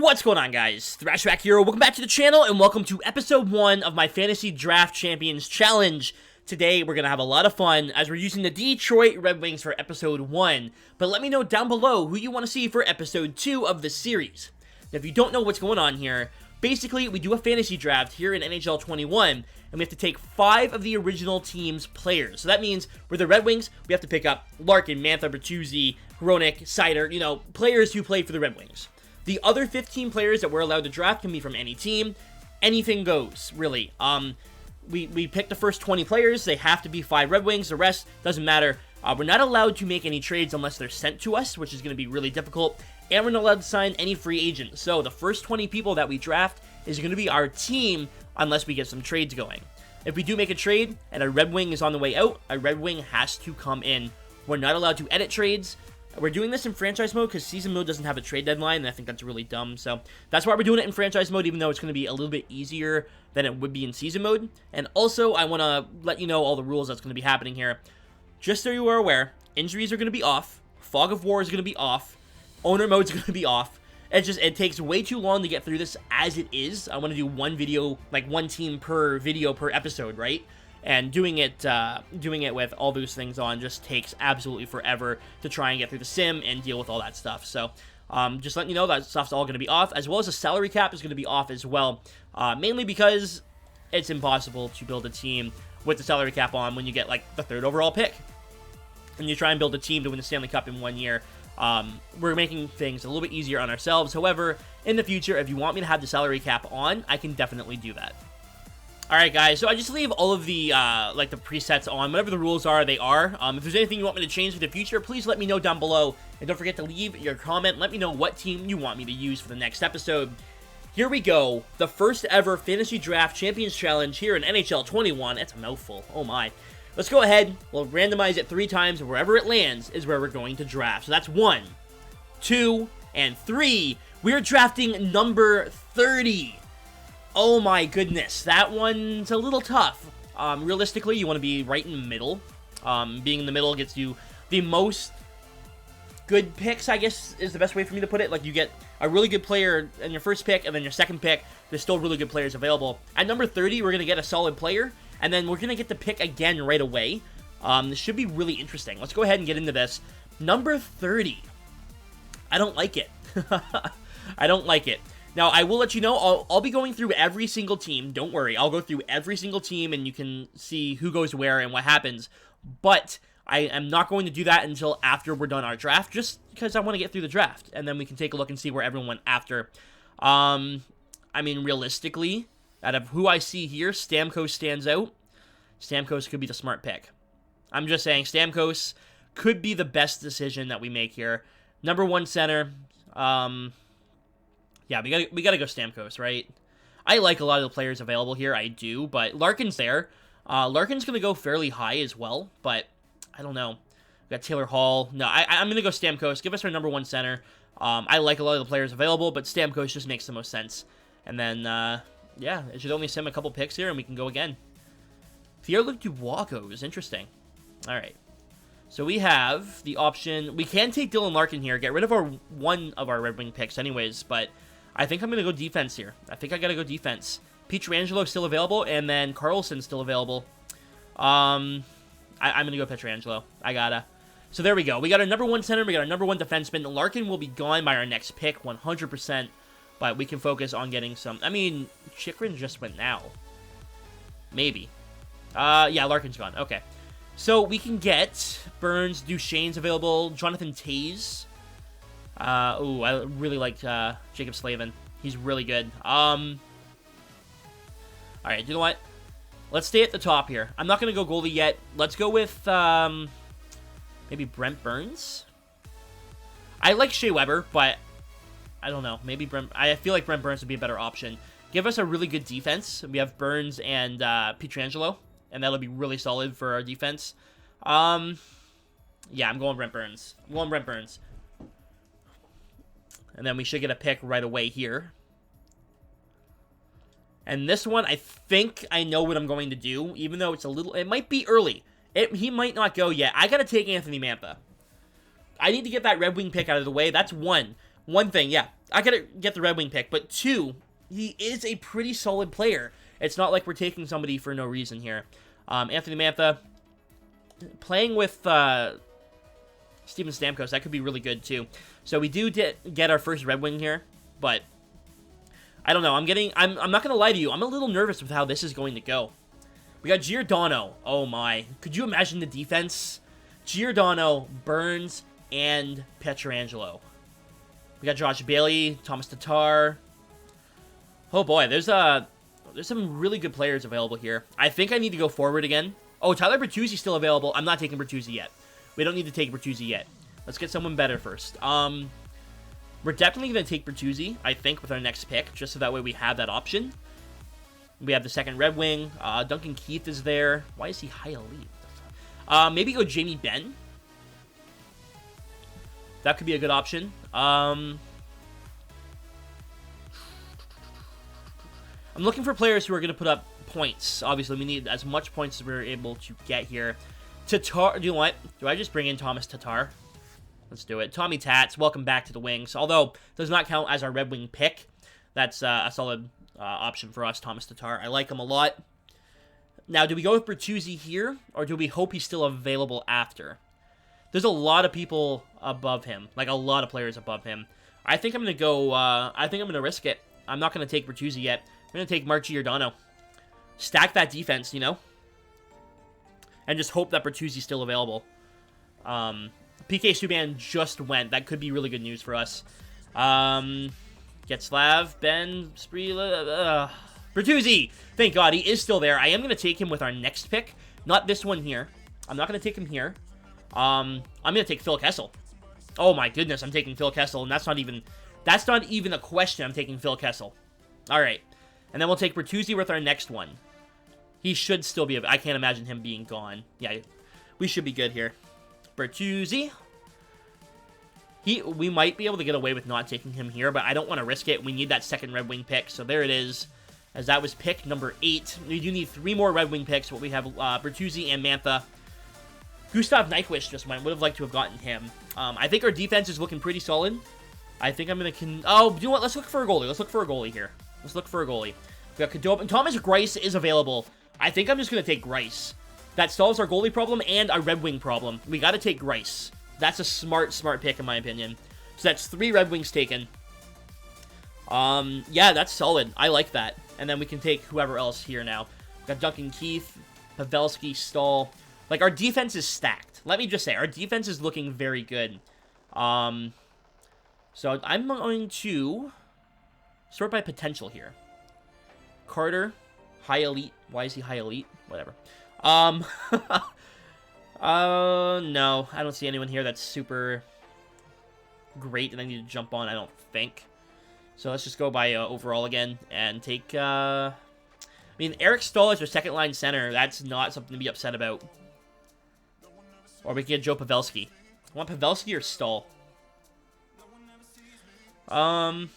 What's going on, guys? Thrash back here. Welcome back to the channel, and welcome to episode 1 of my Fantasy Draft Champions Challenge. Today, we're going to have a lot of fun as we're using the Detroit Red Wings for episode 1. But let me know down below who you want to see for episode 2 of the series. Now, if you don't know what's going on here, basically, we do a fantasy draft here in NHL 21, and we have to take 5 of the original team's players. So that means, for the Red Wings, we have to pick up Larkin, Mantha, Bertuzzi, Hronek, Sider, players who play for the Red Wings. The other 15 players that we're allowed to draft can be from any team. Anything goes, really. We pick the first 20 players. They have to be 5 Red Wings. The rest doesn't matter. We're not allowed to make any trades unless they're sent to us, which is going to be really difficult. And we're not allowed to sign any free agents. So the first 20 people that we draft is going to be our team unless we get some trades going. If we do make a trade and a Red Wing is on the way out, a Red Wing has to come in. We're not allowed to edit trades. We're doing this in franchise mode because season mode doesn't have a trade deadline, and I think that's really dumb. So that's why we're doing it in franchise mode, even though it's going to be a little bit easier than it would be in season mode. And also, I want to let you know all the rules that's going to be happening here. Just so you are aware, injuries are going to be off. Fog of War is going to be off. Owner mode is going to be off. It takes way too long to get through this as it is. I want to do one video, like one team per video per episode, right? And doing it with all those things on just takes absolutely forever to try and get through the sim and deal with all that stuff. So, just letting you know that stuff's all going to be off, as well as the salary cap is going to be off as well. Mainly because it's impossible to build a team with the salary cap on when you get, like, the 3rd overall pick. And you try and build a team to win the Stanley Cup in 1 year. We're making things a little bit easier on ourselves. However, in the future, if you want me to have the salary cap on, I can definitely do that. Alright, guys, so I just leave all of the, the presets on. Whatever the rules are, they are. If there's anything you want me to change for the future, please let me know down below. And don't forget to leave your comment. Let me know what team you want me to use for the next episode. Here we go. The first ever Fantasy Draft Champions Challenge here in NHL 21. That's a mouthful. Oh, my. Let's go ahead. We'll randomize it 3 times, and wherever it lands is where we're going to draft. So that's 1, 2, and 3. We're drafting number 30. Oh my goodness, that one's a little tough. Realistically, you want to be right in the middle. Being in the middle gets you the most good picks, I guess, is the best way for me to put it. Like, you get a really good player in your first pick, and then your second pick, there's still really good players available. At number 30, we're going to get a solid player, and then we're going to get the pick again right away. This should be really interesting. Let's go ahead and get into this. Number 30. I don't like it. I don't like it. Now, I will let you know, I'll be going through every single team. Don't worry. I'll go through every single team, and you can see who goes where and what happens. But I am not going to do that until after we're done our draft, just because I want to get through the draft. And then we can take a look and see where everyone went after. I mean, realistically, out of who I see here, Stamkos stands out. Stamkos could be the smart pick. I'm just saying, Stamkos could be the best decision that we make here. Number 1 center, yeah, we gotta go Stamkos, right? I like a lot of the players available here, I do, but Larkin's there. Larkin's gonna go fairly high as well, but I don't know. We got Taylor Hall. No, I'm gonna go Stamkos. Give us our number 1 center. I like a lot of the players available, but Stamkos just makes the most sense. And then, yeah, it should only sim a couple picks here, and we can go again. Pierre-Luc Dubois goes. Interesting. All right. So we have the option. We can take Dylan Larkin here, get rid of one of our Red Wing picks anyways, but I think I'm going to go defense here. I think I got to go defense. Pietrangelo still available, and then Carlson's still available. I'm going to go Pietrangelo. I gotta. So there we go. We got our number 1 center. We got our number 1 defenseman. Larkin will be gone by our next pick, 100%, but we can focus on getting some. I mean, Chychrun just went now. Maybe. Yeah, Larkin's gone. Okay. So we can get Burns, Duchesne's available, Jonathan Toews. Ooh, I really liked Jacob Slavin. He's really good. Alright, you know what? Let's stay at the top here. I'm not going to go goalie yet. Let's go with, maybe Brent Burns? I like Shea Weber, but I don't know. Maybe I feel like Brent Burns would be a better option. Give us a really good defense. We have Burns and Pietrangelo, and that'll be really solid for our defense. Yeah, I'm going Brent Burns. I'm going Brent Burns. And then we should get a pick right away here. And this one, I think I know what I'm going to do, even though it's a little. It might be early. He might not go yet. I got to take Anthony Mantha. I need to get that Red Wing pick out of the way. That's one thing, yeah. I gotta get the Red Wing pick, but 2, he is a pretty solid player. It's not like we're taking somebody for no reason here. Anthony Mantha, playing with Steven Stamkos, that could be really good too. So we do get our first Red Wing here, but I don't know. I'm not gonna lie to you. I'm a little nervous with how this is going to go. We got Giordano. Oh my. Could you imagine the defense? Giordano, Burns, and Pietrangelo. We got Josh Bailey, Thomas Tatar. Oh boy, there's some really good players available here. I think I need to go forward again. Oh, Tyler Bertuzzi's still available. I'm not taking Bertuzzi yet. We don't need to take Bertuzzi yet. Let's get someone better first. We're definitely going to take Bertuzzi, I think, with our next pick, just so that way we have that option. We have the second Red Wing. Duncan Keith is there. Why is he high elite? Maybe go Jamie Benn. That could be a good option. I'm looking for players who are going to put up points. Obviously, we need as much points as we're able to get here. Tatar, do you know what? Do I just bring in Thomas Tatar? Let's do it. Tommy Tats, welcome back to the Wings. Although, does not count as our Red Wing pick. That's a solid option for us, Thomas Tatar. I like him a lot. Now, do we go with Bertuzzi here, or do we hope he's still available after? There's a lot of people above him, like a lot of players above him. I think I'm going to go, I think I'm going to risk it. I'm not going to take Bertuzzi yet. I'm going to take Mark Giordano. Stack that defense, you know? And just hope that Bertuzzi's still available. PK Subban just went. That could be really good news for us. Getzlav, Ben, Spree, Bertuzzi! Thank God, he is still there. I am going to take him with our next pick. Not this one here. I'm not going to take him here. I'm going to take Phil Kessel. Oh my goodness, I'm taking Phil Kessel, and that's not even a question. I'm taking Phil Kessel. All right. And then we'll take Bertuzzi with our next one. He should still be... I can't imagine him being gone. Yeah, we should be good here. Bertuzzi. We might be able to get away with not taking him here, but I don't want to risk it. We need that second Red Wing pick, so there it is. As that was pick number 8. We do need 3 more Red Wing picks, but we have Bertuzzi and Mantha. Gustav Nyquist just went. Would have liked to have gotten him. I think our defense is looking pretty solid. I think I'm going to... Oh, you know what? Let's look for a goalie. Let's look for a goalie here. Let's look for a goalie. We got Kadobin. Thomas Greiss is available. I think I'm just going to take Greiss. That solves our goalie problem and our Red Wing problem. We got to take Greiss. That's a smart pick in my opinion. So that's 3 Red Wings taken. Yeah, that's solid. I like that. And then we can take whoever else here now. We got Duncan Keith, Pavelski, Stahl. Like, our defense is stacked. Let me just say, our defense is looking very good. So I'm going to sort by potential here. Carter, high elite. Why is he high elite? Whatever. No, I don't see anyone here that's super great and I need to jump on, I don't think. So let's just go by overall again and take, I mean, Eric Stahl is our second line center. That's not something to be upset about. Or we can get Joe Pavelski. I want Pavelski or Stahl. I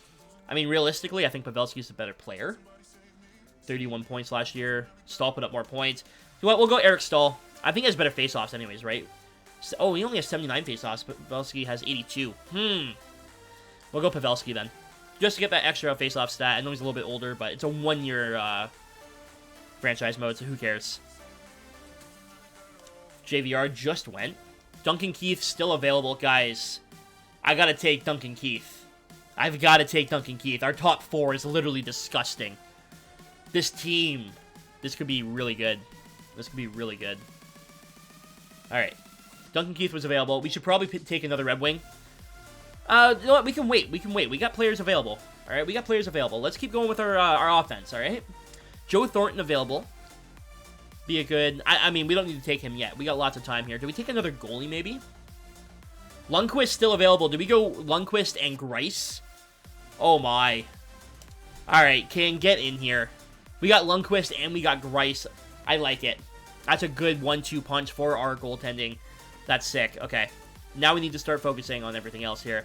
mean, realistically, I think Pavelski is a better player. 31 points last year. Stahl put up more points. You know what? We'll go Eric Stahl. I think he has better face-offs anyways, right? Oh, he only has 79 face-offs, but Pavelski has 82. We'll go Pavelski then. Just to get that extra face-off stat. I know he's a little bit older, but it's a 1-year franchise mode, so who cares? JVR just went. Duncan Keith still available. Guys, I gotta take Duncan Keith. I've gotta take Duncan Keith. Our top 4 is literally disgusting. This team, this could be really good. This could be really good. Alright. Duncan Keith was available. We should probably take another Red Wing. You know what? We can wait. We can wait. We got players available. Alright, we got players available. Let's keep going with our offense, alright? Joe Thornton available. Be a good... I mean, we don't need to take him yet. We got lots of time here. Do we take another goalie, maybe? Lundqvist still available. Do we go Lundqvist and Greiss? Oh, my. Alright, King, get in here. We got Lundqvist and we got Greiss. I like it. That's a good 1-2 punch for our goaltending. That's sick. Okay. Now we need to start focusing on everything else here.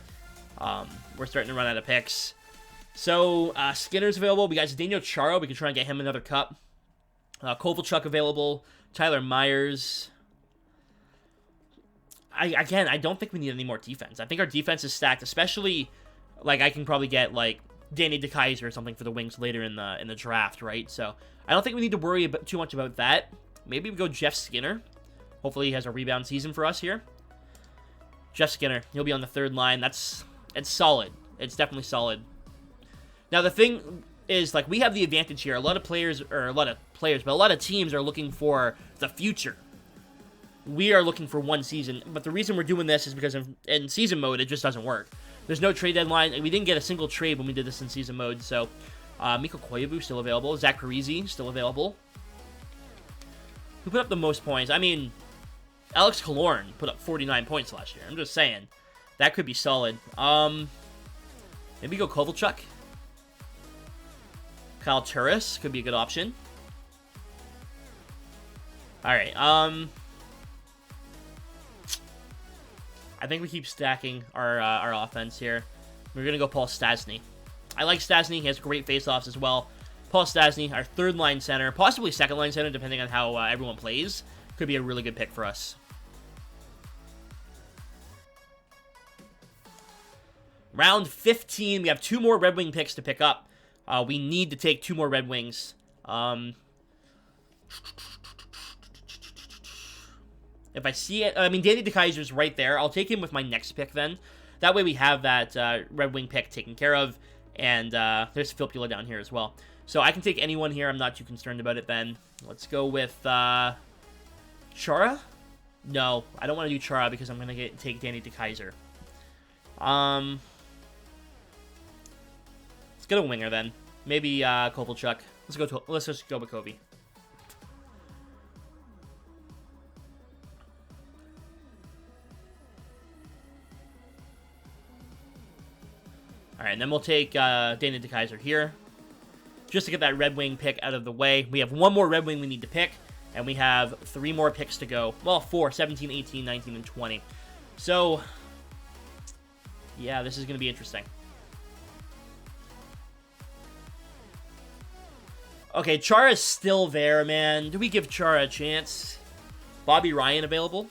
We're starting to run out of picks. So, Skinner's available. We got Zdeno Chara. We can try and get him another cup. Kovalchuk available. Tyler Myers. Again, I don't think we need any more defense. I think our defense is stacked, especially Like, I can probably get, like, Danny DeKeyser or something for the Wings later in the draft, right? So, I don't think we need to worry too much about that. Maybe we go Jeff Skinner. Hopefully he has a rebound season for us here. Jeff Skinner. He'll be on the third line. It's solid. It's definitely solid. Now, the thing is, like, we have the advantage here. A lot of teams are looking for the future. We are looking for one season, but the reason we're doing this is because in season mode, it just doesn't work. There's no trade deadline, and we didn't get a single trade when we did this in season mode, so Mikko Koivu still available. Zach Parise still available. Who put up the most points? I mean, Alex Killorn put up 49 points last year. I'm just saying. That could be solid. Maybe go Kovalchuk. Kyle Turris could be a good option. Alright, I think we keep stacking our offense here. We're going to go Paul Stastny. I like Stastny. He has great faceoffs as well. Paul Stastny, our third-line center, possibly second-line center, depending on how everyone plays. Could be a really good pick for us. Round 15. We have 2 more Red Wing picks to pick up. We need to take 2 more Red Wings. If I see it, I mean, Danny DeKeyser's right there. I'll take him with my next pick then. That way we have that Red Wing pick taken care of. And there's Filppula down here as well. So I can take anyone here. I'm not too concerned about it then. Let's go with Chara? No, I don't want to do Chara because I'm going to take Danny DeKeyser. Let's get a winger then. Maybe Kovalchuk. Let's just go with Kobe. Alright, and then we'll take Danny DeKeyser here. Just to get that Red Wing pick out of the way. We have 1 more Red Wing we need to pick. And we have 3 more picks to go. Well, 4. 17, 18, 19, and 20. So, yeah, this is going to be interesting. Okay, Chara's still there, man. Do we give Chara a chance? Bobby Ryan available?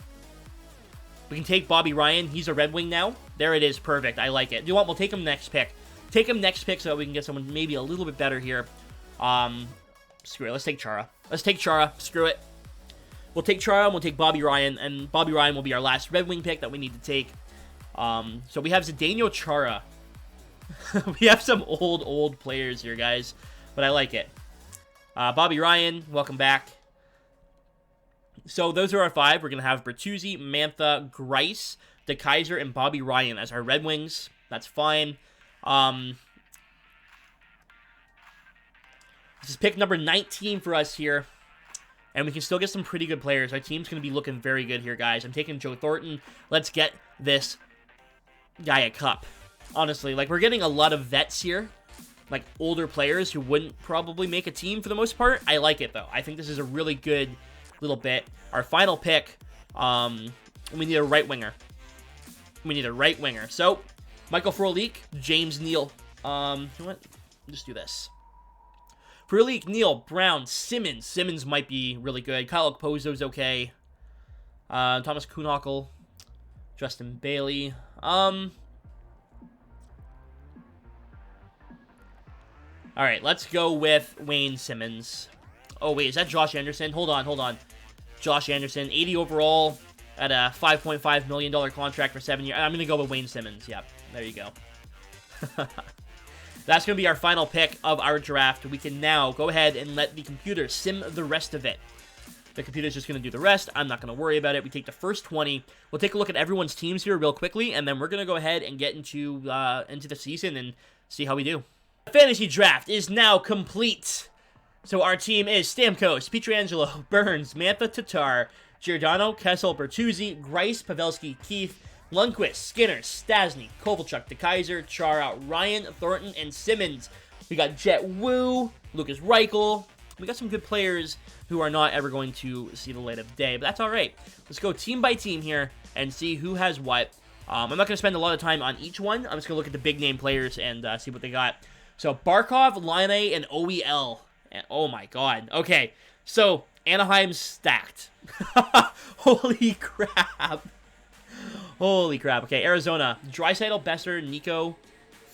We can take Bobby Ryan. He's a Red Wing now. There it is. Perfect. I like it. You know what? We'll take him next pick. Take him next pick so that we can get someone maybe a little bit better here. Screw it. Let's take Chara. Let's take Chara. Screw it. We'll take Chara and we'll take Bobby Ryan. And Bobby Ryan will be our last Red Wing pick that we need to take. So we have Zdeno Chara. We have some old players here, guys. But I like it. Bobby Ryan, welcome back. So those are our 5. We're going to have Bertuzzi, Mantha, Grice, DeKeyser, and Bobby Ryan as our Red Wings. That's fine. This is pick number 19 for us here. And we can still get some pretty good players. Our team's going to be looking very good here, guys. I'm taking Joe Thornton. Let's get this guy a cup. Honestly, like, we're getting a lot of vets here. Like, older players who wouldn't probably make a team for the most part. I like it, though. I think this is a really good little bit. Our final pick, we need a right winger. We need a right winger. So, Michael Frolik, James Neal. You know what? Just do this. Frolik, Neal, Brown, Simmons. Simmons might be really good. Kyle Okpozo's okay. Thomas Kuhnhackl, Justin Bailey. Alright, let's go with Wayne Simmons. Oh, wait, is that Josh Anderson? Hold on. Josh Anderson, 80 overall at a $5.5 million contract for 7 years. I'm going to go with Wayne Simmons. Yep, there you go. That's going to be our final pick of our draft. We can now go ahead and let the computer sim the rest of it. The computer's just going to do the rest. I'm not going to worry about it. We take the first 20. We'll take a look at everyone's teams here real quickly, and then we're going to go ahead and get into the season and see how we do. The fantasy draft is now complete. So our team is Stamkos, Pietrangelo, Burns, Mantha, Tatar, Giordano, Kessel, Bertuzzi, Grice, Pavelski, Keith, Lundqvist, Skinner, Stastny, Kovalchuk, DeKeyser, Chara, Ryan, Thornton, and Simmons. We got Jet Wu, Lucas Reichel. We got some good players who are not ever going to see the light of day, but that's all right. Let's go team by team here and see who has what. I'm not going to spend a lot of time on each one. I'm just going to look at the big name players and see what they got. So Barkov, Line, and OEL. And, oh my god. Okay, so Anaheim's stacked. Holy crap. Holy crap. Okay, Arizona. Draisaitl, Besser, Nico,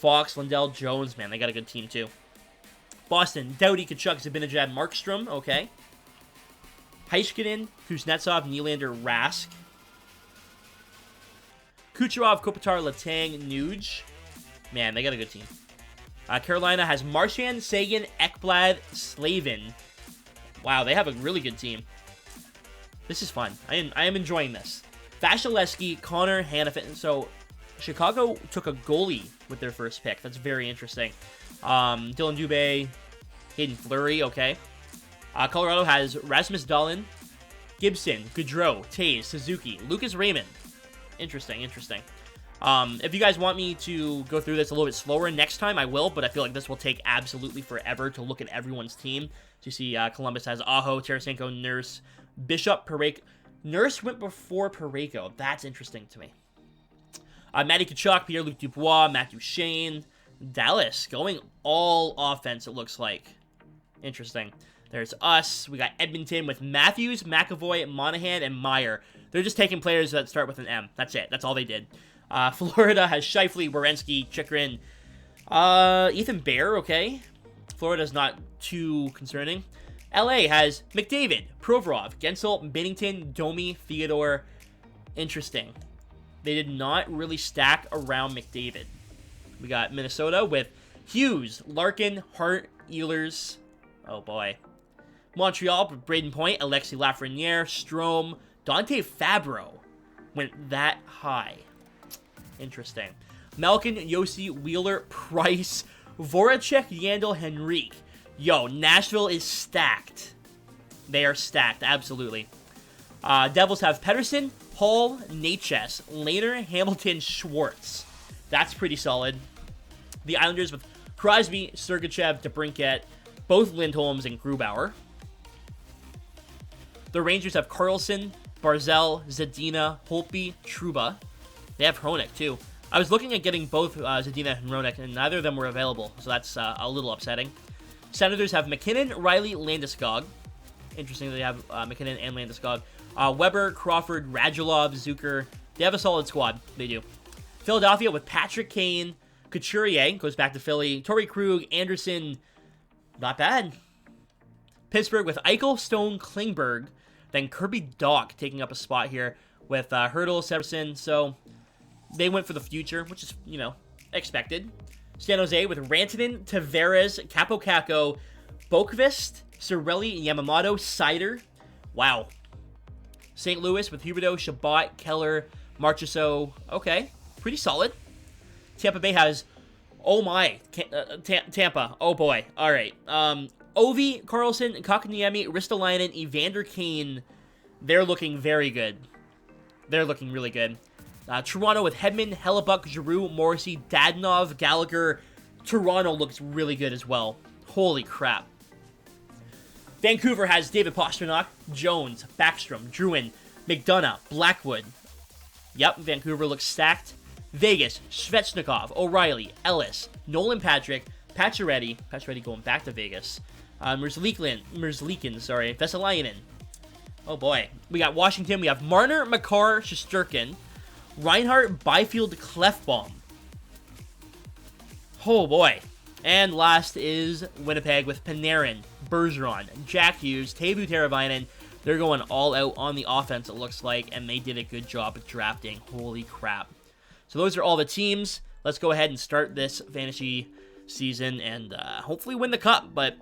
Fox, Lindell, Jones. Man, they got a good team, too. Boston, Doughty, Kachuk, Zibanejad, Markstrom. Okay. Heiskanen, Kuznetsov, Nylander, Rask. Kucherov, Kopitar, Letang, Nuge. Man, they got a good team. Carolina has Marchand, Sagan, Ekblad, Slavin. Wow, they have a really good team. This is fun. I am enjoying this. Vasilevsky, Connor, Hannafin. So, Chicago took a goalie with their first pick. That's very interesting. Dylan Dubé, Hayden Fleury, okay. Colorado has Rasmus Dahlin, Gibson, Gaudreau, Taze, Suzuki, Lucas Raymond. Interesting. If you guys want me to go through this a little bit slower next time, I will, but I feel like this will take absolutely forever to look at everyone's team. So you see Columbus has Aho, Tarasenko, Nurse, Bishop, Parayko. Nurse went before Parayko. That's interesting to me. Matty Tkachuk, Pierre-Luc Dubois, Matthew Shane. Dallas going all offense, it looks like. Interesting. There's us. We got Edmonton with Matthews, McAvoy, Monahan, and Meyer. They're just taking players that start with an M. That's it. That's all they did. Florida has Scheifele, Werenski, Chychrun, Ethan Bear, okay. Florida's not too concerning. LA has McDavid, Provorov, Gensel, Binnington, Domi, Theodore. Interesting. They did not really stack around McDavid. We got Minnesota with Hughes, Larkin, Hart, Ehlers. Oh boy. Montreal with Braden Point, Alexis Lafreniere, Strome, Dante Fabro. Went that high. Interesting. Malkin, Yossi, Wheeler, Price, Voracek, Yandel, Henrique. Yo, Nashville is stacked. They are stacked, absolutely. Devils have Pedersen, Hall, Natchez, Lehner, Hamilton, Schwartz. That's pretty solid. The Islanders with Crosby, Sergachev, DeBrincat, both Lindholms and Grubauer. The Rangers have Carlson, Barzell, Zadina, Holtby, Trouba. They have Hronek, too. I was looking at getting both Zadina and Hronek, and neither of them were available, so that's a little upsetting. Senators have McKinnon, Riley, Landeskog. Interesting that they have McKinnon and Landeskog. Weber, Crawford, Radulov, Zucker. They have a solid squad. They do. Philadelphia with Patrick Kane, Couturier, goes back to Philly, Torrey Krug, Anderson. Not bad. Pittsburgh with Eichel, Stone, Klingberg. Then Kirby Dach taking up a spot here with Hurdle, Severson. So they went for the future, which is, expected. San Jose with Rantanen, Tavares, Capocaco, Boqvist, Cirelli, Yamamoto, Sider. Wow. St. Louis with Huberdeau, Shabbat, Keller, Marchessault. Okay, pretty solid. Tampa Bay has, oh my, Tampa. Oh boy. All right. Ovi, Carlson, Kakaniemi, Ristolainen, Evander Kane. They're looking very good. They're looking really good. Toronto with Hedman, Hellebuck, Giroux, Morrissey, Dadonov, Gallagher. Toronto looks really good as well. Holy crap. Vancouver has David Pastrnak, Jones, Backstrom, Druin, McDonough, Blackwood. Yep, Vancouver looks stacked. Vegas, Svechnikov, O'Reilly, Ellis, Nolan Patrick, Pacioretty going back to Vegas. Merzlikin, Vesalainen. Oh boy. We got Washington, we have Marner, Makar, Shesterkin, Reinhardt, Byfield, Clefbaum. Oh boy. And last is Winnipeg with Panarin, Bergeron, Jack Hughes, Teuvo Teravainen. They're going all out on the offense, it looks like, and they did a good job at drafting. Holy crap. So those are all the teams. Let's go ahead and start this fantasy season and hopefully win the cup. But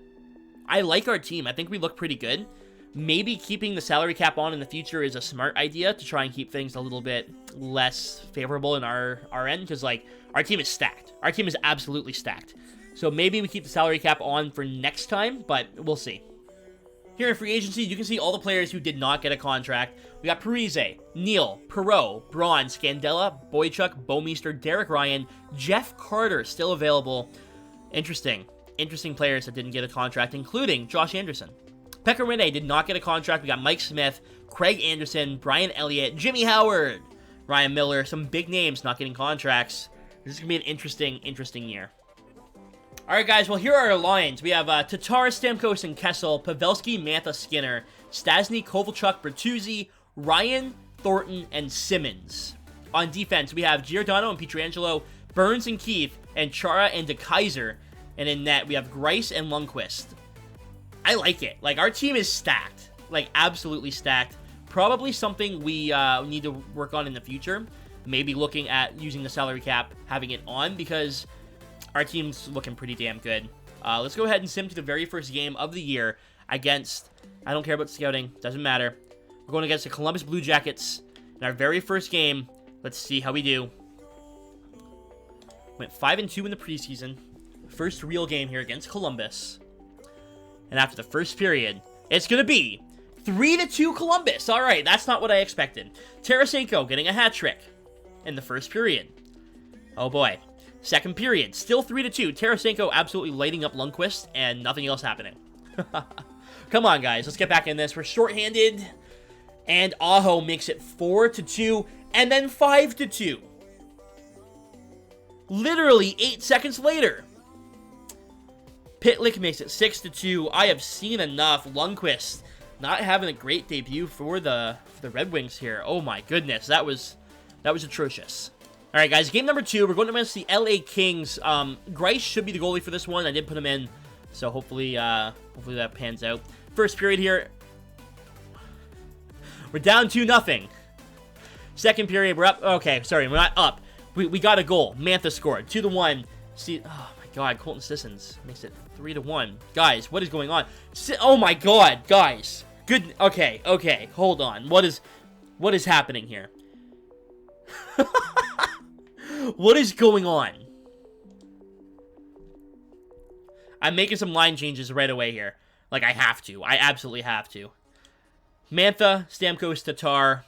I like our team. I think we look pretty good. Maybe keeping the salary cap on in the future is a smart idea to try and keep things a little bit less favorable in our end, because our team is stacked. Our team is absolutely stacked. So maybe we keep the salary cap on for next time, but we'll see. Here in free agency, you can see all the players who did not get a contract. We got Parise, Neal, Perreault, Braun, Scandella, Boychuk, Bouwmeester, Derek Ryan, Jeff Carter still available. Interesting players that didn't get a contract, including Josh Anderson. Pekka Rinne did not get a contract. We got Mike Smith, Craig Anderson, Brian Elliott, Jimmy Howard, Ryan Miller. Some big names not getting contracts. This is going to be an interesting year. All right, guys, well, here are our lines. We have Tatar, Stamkos, and Kessel, Pavelski, Mantha, Skinner, Stasny, Kovalchuk, Bertuzzi, Ryan, Thornton, and Simmons. On defense, we have Giordano and Pietrangelo, Burns and Keith, and Chara and DeKaiser. And in net, we have Greiss and Lundqvist. I like it. Like, our team is stacked. Like, absolutely stacked. Probably something we need to work on in the future. Maybe looking at using the salary cap, having it on, because our team's looking pretty damn good. Let's go ahead and sim to the very first game of the year against, I don't care about scouting, doesn't matter. We're going against the Columbus Blue Jackets in our very first game. Let's see how we do. Went 5-2 in the preseason. First real game here against Columbus. And after the first period, it's going to be 3-2 Columbus. All right, that's not what I expected. Tarasenko getting a hat trick in the first period. Oh boy. Second period, still 3-2. Tarasenko absolutely lighting up Lundqvist and nothing else happening. Come on, guys. Let's get back in this. We're shorthanded. And Aho makes it 4-2 and then 5-2. Literally 8 seconds later. Pitlick makes it 6-2. I have seen enough. Lundqvist not having a great debut for the Red Wings here. Oh my goodness, that was atrocious. All right, guys, game number 2. We're going against the LA Kings. Greiss should be the goalie for this one. I did put him in, so hopefully that pans out. First period here. We're down 2-0. Second period, we're up. Okay, sorry, we're not up. We got a goal. Mantha scored 2-1. See, oh my God, Colton Sissons makes it 3-1. Guys, what is going on? Oh my God, guys. Good. Okay. Hold on. What is happening here? What is going on? I'm making some line changes right away here. Like, I have to. I absolutely have to. Mantha, Stamkos, Tatar.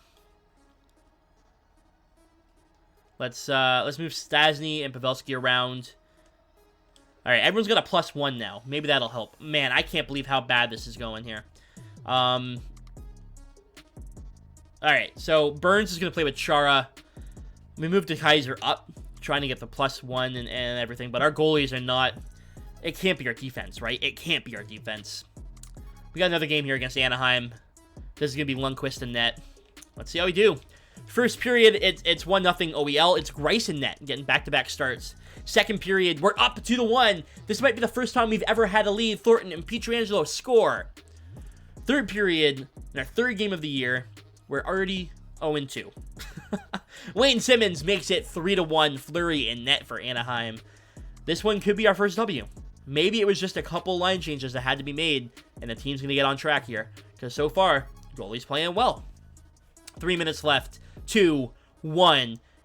Let's move Stasny and Pavelski around. All right, everyone's got a +1 now. Maybe that'll help. Man, I can't believe how bad this is going here. All right, so Burns is going to play with Chara. We moved DeKaiser up, trying to get the +1 and everything, but our goalies are not... It can't be our defense, right? It can't be our defense. We got another game here against Anaheim. This is going to be Lundqvist in net. Let's see how we do. First period, it's 1-0 OEL. It's Greiss in net, getting back-to-back starts. Second period, we're up 2-1. This might be the first time we've ever had a lead. Thornton and Pietrangelo score. Third period, in our third game of the year, we're already 0-2. Wayne Simmons makes it 3-1. Fleury in net for Anaheim. This one could be our first W. Maybe it was just a couple line changes that had to be made, and the team's going to get on track here. Because so far, goalie's playing well. 3 minutes left. 2-1.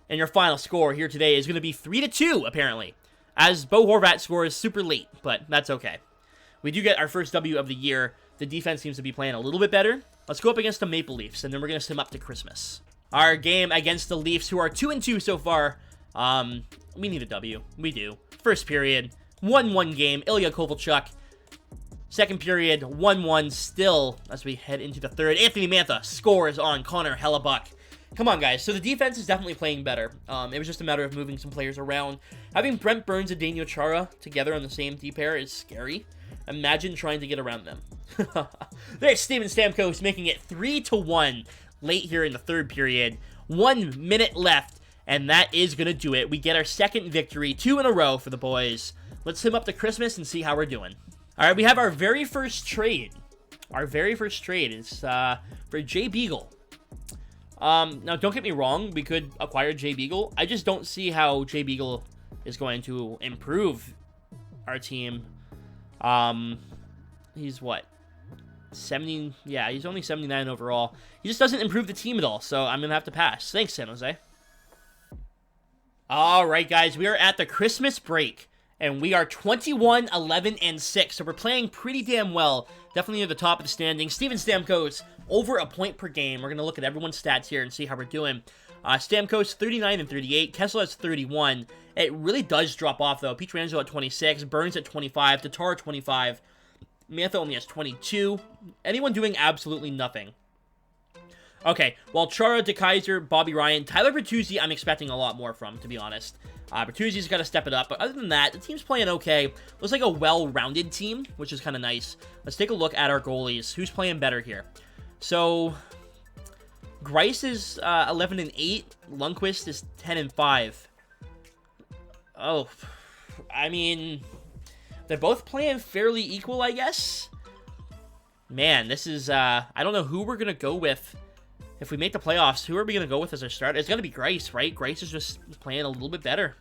And your final score here today is going to be 3-2, apparently. As Bo Horvat scores super late, but that's okay. We do get our first W of the year. The defense seems to be playing a little bit better. Let's go up against the Maple Leafs, and then we're going to sim up to Christmas. Our game against the Leafs, who are 2-2 so far. We need a W. We do. First period, 1-1 game. Ilya Kovalchuk. Second period, 1-1 still as we head into the third. Anthony Mantha scores on Connor Hellebuck. Come on, guys. So the defense is definitely playing better. It was just a matter of moving some players around. Having Brent Burns and Daniel Chara together on the same D pair is scary. Imagine trying to get around them. There's Steven Stamkos making it 3-1 late here in the third period. 1 minute left, and that is going to do it. We get our second victory, 2 in a row for the boys. Let's sim up to Christmas and see how we're doing. All right, we have our very first trade. Our very first trade is for Jay Beagle. Now, don't get me wrong. We could acquire Jay Beagle. I just don't see how Jay Beagle is going to improve our team. He's what? 70? Yeah, he's only 79 overall. He just doesn't improve the team at all, so I'm going to have to pass. Thanks, San Jose. All right, guys. We are at the Christmas break. And we are 21, 11, and 6. So we're playing pretty damn well. Definitely near the top of the standings. Steven Stamkos, over a point per game. We're going to look at everyone's stats here and see how we're doing. Stamkos, 39 and 38. Kessel has 31. It really does drop off, though. Pietrangelo at 26. Burns at 25. Tatar 25. Mantha only has 22. Anyone doing absolutely nothing. Okay, well, Chara, DeKaiser, Bobby Ryan, Tyler Bertuzzi, I'm expecting a lot more from, to be honest. Bertuzzi's got to step it up, but other than that, the team's playing okay. Looks like a well-rounded team, which is kind of nice. Let's take a look at our goalies. Who's playing better here? So, Greiss is 11 and 8. Lundqvist is 10 and 5. Oh, I mean, they're both playing fairly equal, I guess. Man, this is, I don't know who we're going to go with. If we make the playoffs, who are we going to go with as our starter? It's going to be Grice, right? Grice is just playing a little bit better.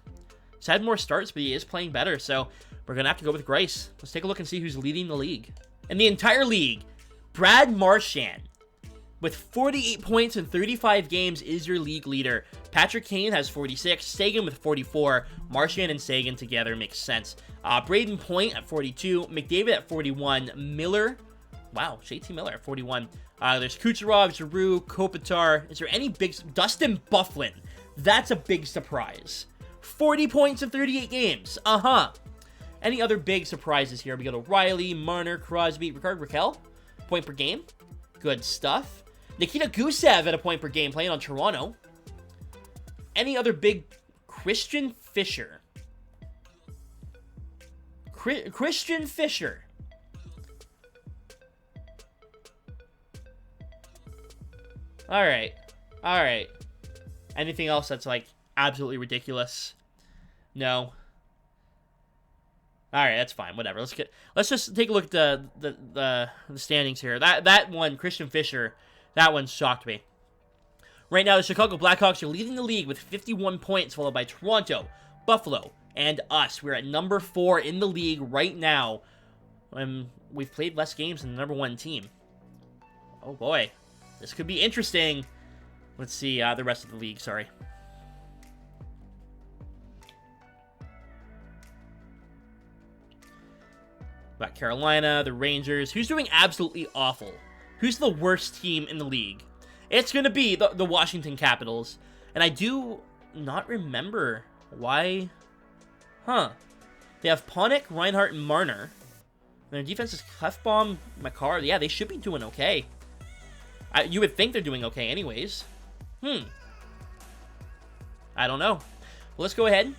He's had more starts, but he is playing better, so we're going to have to go with Grice. Let's take a look and see who's leading the league. In the entire league, Brad Marchand, with 48 points in 35 games, is your league leader. Patrick Kane has 46, Sagan with 44. Marchand and Sagan together makes sense. Braden Point at 42, McDavid at 41, Miller, wow, JT Miller at 41. There's Kucherov, Giroux, Kopitar. Is there any big... Dustin Byfuglien. That's a big surprise. 40 points in 38 games. Any other big surprises here? We got O'Reilly, Marner, Crosby, Rickard Rakell. Point per game. Good stuff. Nikita Gusev at a point per game playing on Toronto. Any other big... Christian Fischer. Christian Fischer. Alright. Alright. Anything else that's, like, absolutely ridiculous? No. Alright, that's fine. Whatever. Let's just take a look at the standings here. That one, Christian Fischer, that one shocked me. Right now, the Chicago Blackhawks are leading the league with 51 points, followed by Toronto, Buffalo, and us. We're at number 4 in the league right now. We've played less games than the number 1 team. Oh boy. This could be interesting. Let's see the rest of the league, sorry. Got Carolina, the Rangers. Who's doing absolutely awful? Who's the worst team in the league? It's going to be the Washington Capitals. And I do not remember why. They have Panik, Reinhart, and Marner. Their defense is Klefbom, Makar. Yeah, they should be doing okay. You would think they're doing okay anyways. I don't know. Well, let's go ahead.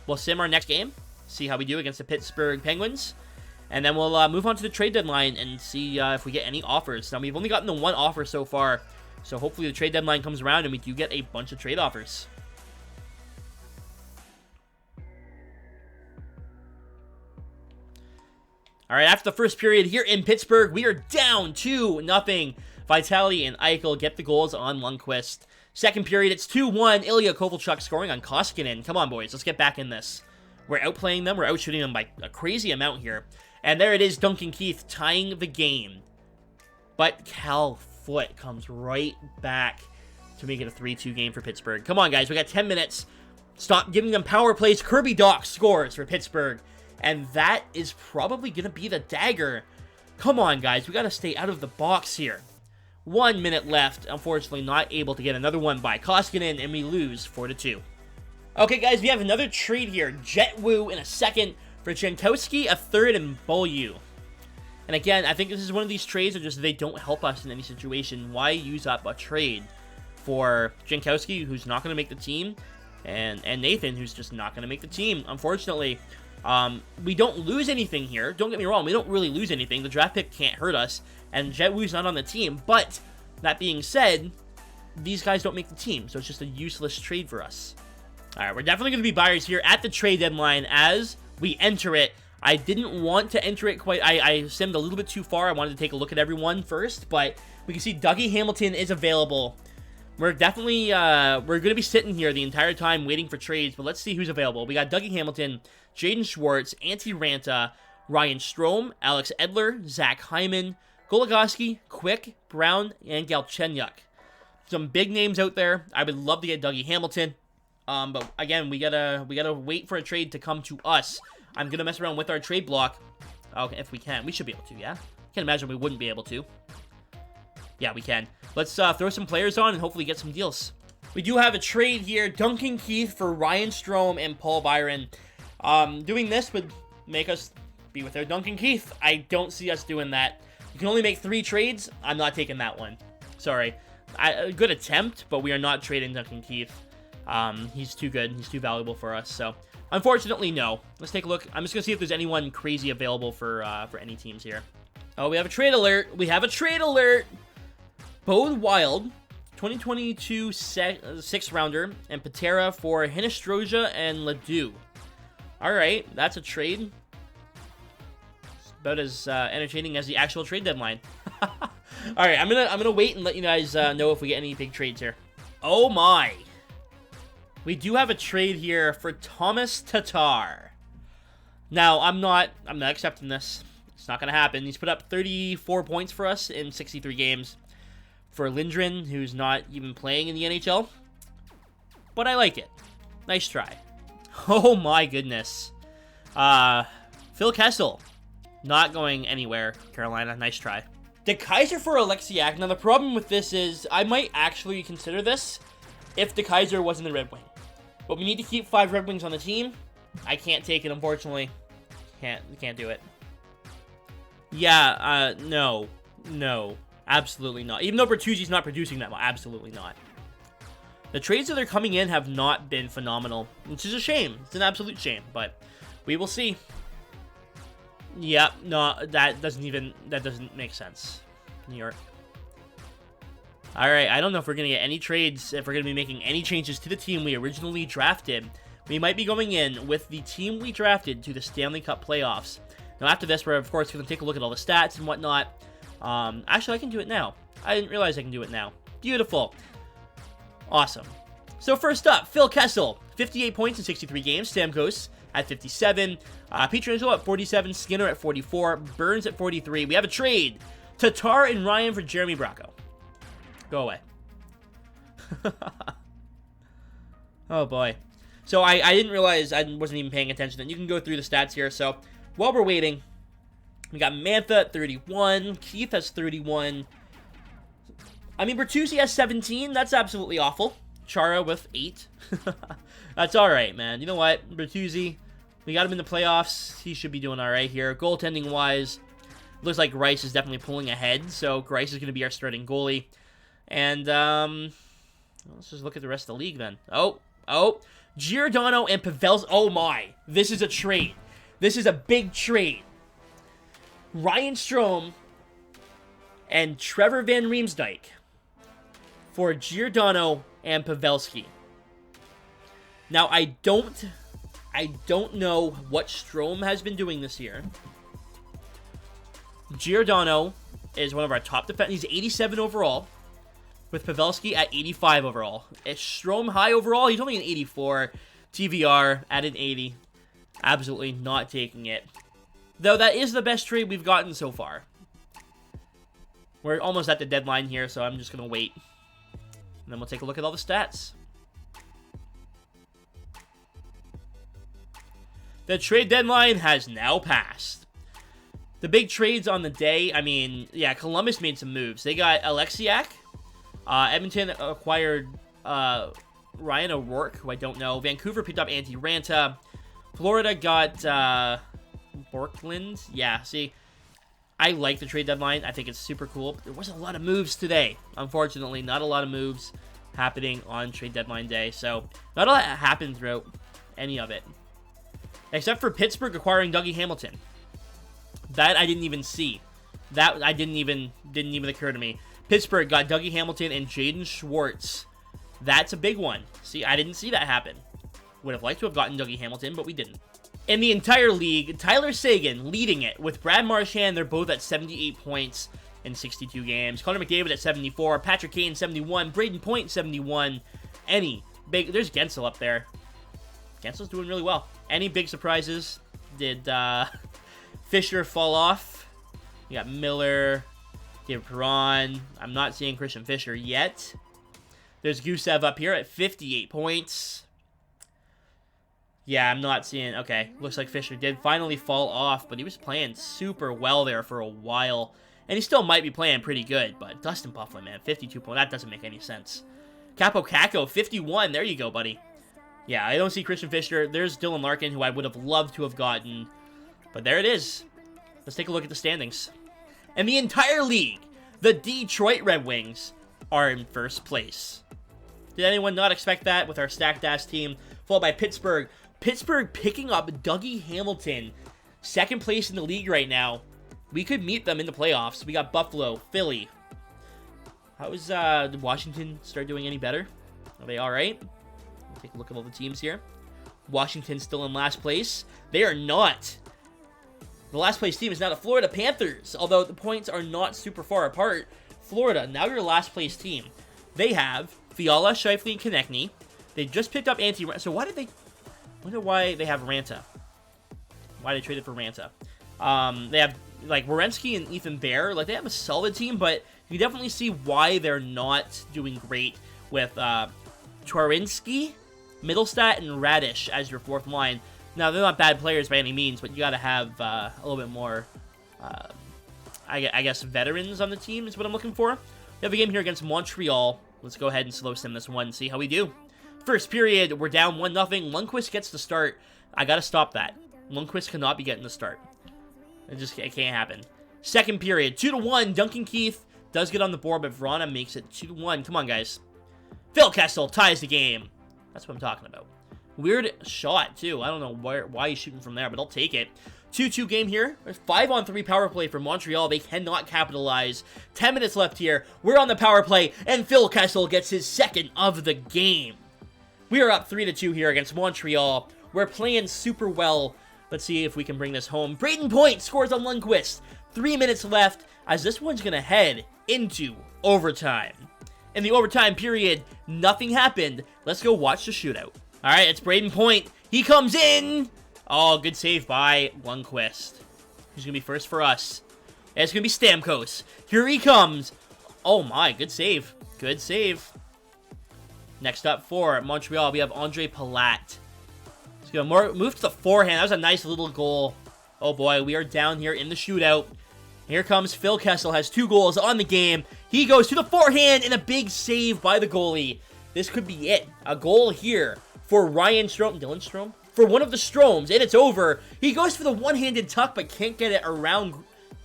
We'll sim our next game. See how we do against the Pittsburgh Penguins. And then we'll move on to the trade deadline and see if we get any offers. Now, we've only gotten the one offer so far. So hopefully the trade deadline comes around and we do get a bunch of trade offers. All right, after the first period here in Pittsburgh, we are down 2-0. Vitali and Eichel get the goals on Lundqvist. Second period, it's 2-1. Ilya Kovalchuk scoring on Koskinen. Come on, boys. Let's get back in this. We're outplaying them. We're outshooting them by a crazy amount here. And there it is, Duncan Keith tying the game. But Cal Foote comes right back to make it a 3-2 game for Pittsburgh. Come on, guys. We got 10 minutes. Stop giving them power plays. Kirby Dach scores for Pittsburgh. And that is probably going to be the dagger. Come on, guys. We got to stay out of the box here. 1 minute left. Unfortunately, not able to get another one by Koskinen, and we lose 4-2. Okay, guys, we have another trade here. Jet Wu in a second for Jankowski, a third, and Beaulieu. And again, I think this is one of these trades that just they don't help us in any situation. Why use up a trade for Jankowski, who's not going to make the team, and Nathan, who's just not going to make the team, unfortunately. We don't lose anything here. Don't get me wrong. We don't really lose anything. The draft pick can't hurt us. And Jet Wu's not on the team. But, that being said, these guys don't make the team. So it's just a useless trade for us. Alright, we're definitely going to be buyers here at the trade deadline as we enter it. I didn't want to enter it quite. I simmed a little bit too far. I wanted to take a look at everyone first. But we can see Dougie Hamilton is available. We're definitely, we're going to be sitting here the entire time waiting for trades, but let's see who's available. We got Dougie Hamilton, Jaden Schwartz, Antti Ranta, Ryan Strome, Alex Edler, Zach Hyman, Goligoski, Quick, Brown, and Galchenyuk. Some big names out there. I would love to get Dougie Hamilton, but again, we gotta wait for a trade to come to us. I'm gonna mess around with our trade block. Okay, if we can, we should be able to. Yeah, can't imagine we wouldn't be able to. Yeah, we can. Let's throw some players on and hopefully get some deals. We do have a trade here. Duncan Keith for Ryan Strome and Paul Byron. Doing this would make us be with our Duncan Keith. I don't see us doing that. You can only make 3 trades. I'm not taking that one. Sorry. A good attempt, but we are not trading Duncan Keith. He's too good. He's too valuable for us. So, unfortunately, no. Let's take a look. I'm just going to see if there's anyone crazy available for any teams here. Oh, we have a trade alert. We have a trade alert. Bode Wild, 2022 6th rounder, and Patera for Hinostroza and Ledoux. Alright, that's a trade. It's about as entertaining as the actual trade deadline. Alright, I'm gonna wait and let you guys know if we get any big trades here. Oh my! We do have a trade here for Thomas Tatar. Now, I'm not accepting this. It's not gonna happen. He's put up 34 points for us in 63 games. For Lindgren, who's not even playing in the NHL. But I like it. Nice try. Oh my goodness. Phil Kessel. Not going anywhere, Carolina. Nice try. De Kaiser for Alexiak. Now, the problem with this is I might actually consider this if De Kaiser wasn't the Red Wing. But we need to keep 5 Red Wings on the team. I can't take it, unfortunately. Can't do it. Yeah, no. No. Absolutely not. Even though Bertuzzi's not producing that well, absolutely not. The trades that are coming in have not been phenomenal, which is a shame. It's an absolute shame, but we will see. Yep, no, that doesn't make sense. New York. Alright, I don't know if we're going to get any trades, if we're going to be making any changes to the team we originally drafted. We might be going in with the team we drafted to the Stanley Cup playoffs. Now, after this, we're, of course, going to take a look at all the stats and whatnot. Actually, I can do it now. I didn't realize I can do it now. Beautiful. Awesome. So, first up, Phil Kessel. 58 points in 63 games. Stamkos at 57. Pietrangelo at 47. Skinner at 44. Burns at 43. We have a trade. Tatar and Ryan for Jeremy Bracco. Go away. Oh, boy. So, I didn't realize I wasn't even paying attention. And you can go through the stats here. So, while we're waiting, we got Mantha at 31. Keith has 31. I mean, Bertuzzi has 17. That's absolutely awful. Chara with 8. That's alright, man. You know what? Bertuzzi, we got him in the playoffs. He should be doing alright here. Goaltending-wise, looks like Rice is definitely pulling ahead. So, Rice is going to be our starting goalie. And, let's just look at the rest of the league then. Oh. Giordano and Pavelski. Oh, my. This is a trade. This is a big trade. Ryan Strome and Trevor Van Riemsdyk for Giordano and Pavelski. Now, I don't know what Strome has been doing this year. Giordano is one of our top defenders. He's 87 overall, with Pavelski at 85 overall. Is Strome high overall? He's only an 84. TVR at an 80. Absolutely not taking it. Though that is the best trade we've gotten so far. We're almost at the deadline here, so I'm just going to wait. And then we'll take a look at all the stats. The trade deadline has now passed. The big trades on the day, I mean, yeah, Columbus made some moves. They got Alexiak. Edmonton acquired Ryan O'Rourke, who I don't know. Vancouver picked up Antti Ranta. Florida got Borkland. Yeah, see, I like the trade deadline. I think it's super cool. There wasn't a lot of moves today. Unfortunately, not a lot of moves happening on trade deadline day. So, not a lot happened throughout any of it. Except for Pittsburgh acquiring Dougie Hamilton. That I didn't even see. That I didn't even occur to me. Pittsburgh got Dougie Hamilton and Jaden Schwartz. That's a big one. See, I didn't see that happen. Would have liked to have gotten Dougie Hamilton, but we didn't. In the entire league, Tyler Seguin leading it with Brad Marchand. They're both at 78 points in 62 games. Connor McDavid at 74. Patrick Kane, 71. Braden Point, 71. There's Gensel up there. Gensel's doing really well. Any big surprises? Did Fisher fall off? You got Miller, David Perron. I'm not seeing Christian Fisher yet. There's Gusev up here at 58 points. Yeah, I'm not seeing... Okay, looks like Fisher did finally fall off, but he was playing super well there for a while. And he still might be playing pretty good, but Dustin Byfuglien, man, 52 points. That doesn't make any sense. Capo Caco, 51. There you go, buddy. Yeah, I don't see Christian Fisher. There's Dylan Larkin, who I would have loved to have gotten. But there it is. Let's take a look at the standings. In the entire league, the Detroit Red Wings are in first place. Did anyone not expect that with our stacked-ass team? Followed by Pittsburgh. Pittsburgh picking up Dougie Hamilton. Second place in the league right now. We could meet them in the playoffs. We got Buffalo, Philly. Did Washington start doing any better? Are they alright? Take a look at all the teams here. Washington still in last place. They are not. The last place team is now the Florida Panthers, although the points are not super far apart. Florida, now your last place team. They have Fiala, Scheifele, and Konechny. They just picked up So why did they... I wonder why they have Ranta. Why they traded for Ranta. They have, like, Werenski and Ethan Bear. Like, they have a solid team, but you definitely see why they're not doing great with Chwarinsky, Middlestat, and Radish as your fourth line. Now, they're not bad players by any means, but you got to have a little bit more, I guess, veterans on the team is what I'm looking for. We have a game here against Montreal. Let's go ahead and slow sim this one and see how we do. First period, we're down 1-0. Lundqvist gets the start. I got to stop that. Lundqvist cannot be getting the start. It can't happen. Second period, 2-1. Duncan Keith does get on the board, but Vrana makes it 2-1. Come on, guys. Phil Kessel ties the game. That's what I'm talking about. Weird shot, too. I don't know why he's shooting from there, but I'll take it. 2-2 game here. 5-on-3 power play for Montreal. They cannot capitalize. 10 minutes left here. We're on the power play, and Phil Kessel gets his second of the game. We are up 3-2 here against Montreal. We're playing super well. Let's see if we can bring this home. Brayden Point scores on Lundqvist. 3 minutes left, as this one's going to head into overtime. In the overtime period, nothing happened. Let's go watch the shootout. All right, it's Brayden Point. He comes in. Oh, good save by Lundqvist. Who's going to be first for us? It's going to be Stamkos. Here he comes. Oh my, good save. Good save. Next up for Montreal, we have Andre Palat. He's going to move to the forehand. That was a nice little goal. Oh boy, we are down here in the shootout. Here comes Phil Kessel, has 2 goals on the game. He goes to the forehand and a big save by the goalie. This could be it. A goal here for Ryan Strome. Dylan Strome? For one of the Stromes, and it's over. He goes for the one-handed tuck, but can't get it around.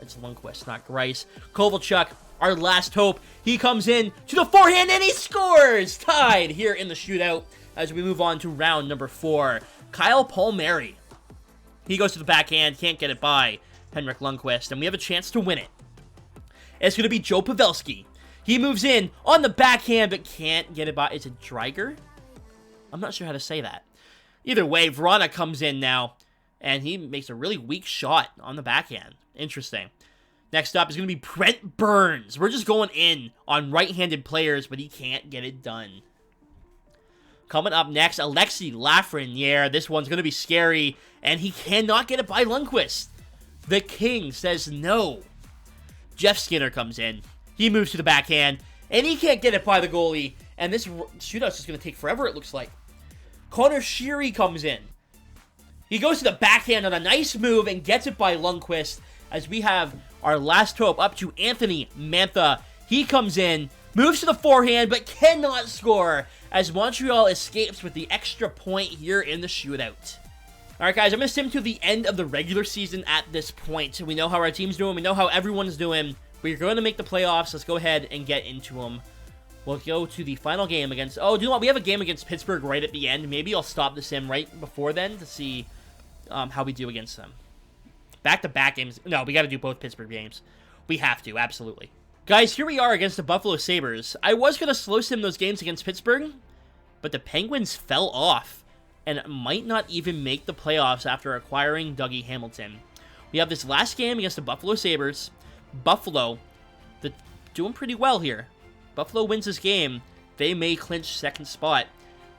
It's Lundqvist, not Grice. Kovalchuk, our last hope. He comes in to the forehand, and he scores! Tied here in the shootout as we move on to round number 4. Kyle Palmieri. He goes to the backhand, can't get it by Henrik Lundqvist, and we have a chance to win it. It's going to be Joe Pavelski. He moves in on the backhand, but can't get it by. Is it Dreiger? I'm not sure how to say that. Either way, Vrana comes in now, and he makes a really weak shot on the backhand. Interesting. Next up is going to be Brent Burns. We're just going in on right-handed players, but he can't get it done. Coming up next, Alexi Lafreniere. This one's going to be scary, and he cannot get it by Lundqvist. The King says no. Jeff Skinner comes in. He moves to the backhand, and he can't get it by the goalie. And this shootout's just going to take forever, it looks like. Connor Sheary comes in. He goes to the backhand on a nice move and gets it by Lundqvist, as we have our last hope up to Anthony Mantha. He comes in, moves to the forehand, but cannot score, as Montreal escapes with the extra point here in the shootout. Alright guys, I'm going to sim to the end of the regular season at this point. We know how our team's doing, we know how everyone's doing. We're going to make the playoffs. Let's go ahead and get into them. We'll go to the final game against... Oh, do you know what? We have a game against Pittsburgh right at the end. Maybe I'll stop the sim right before then to see how we do against them. Back-to-back games. No, we got to do both Pittsburgh games. We have to, absolutely. Guys, here we are against the Buffalo Sabres. I was going to slow sim those games against Pittsburgh, but the Penguins fell off and might not even make the playoffs after acquiring Dougie Hamilton. We have this last game against the Buffalo Sabres. Buffalo, they're doing pretty well here. Buffalo wins this game, they may clinch second spot.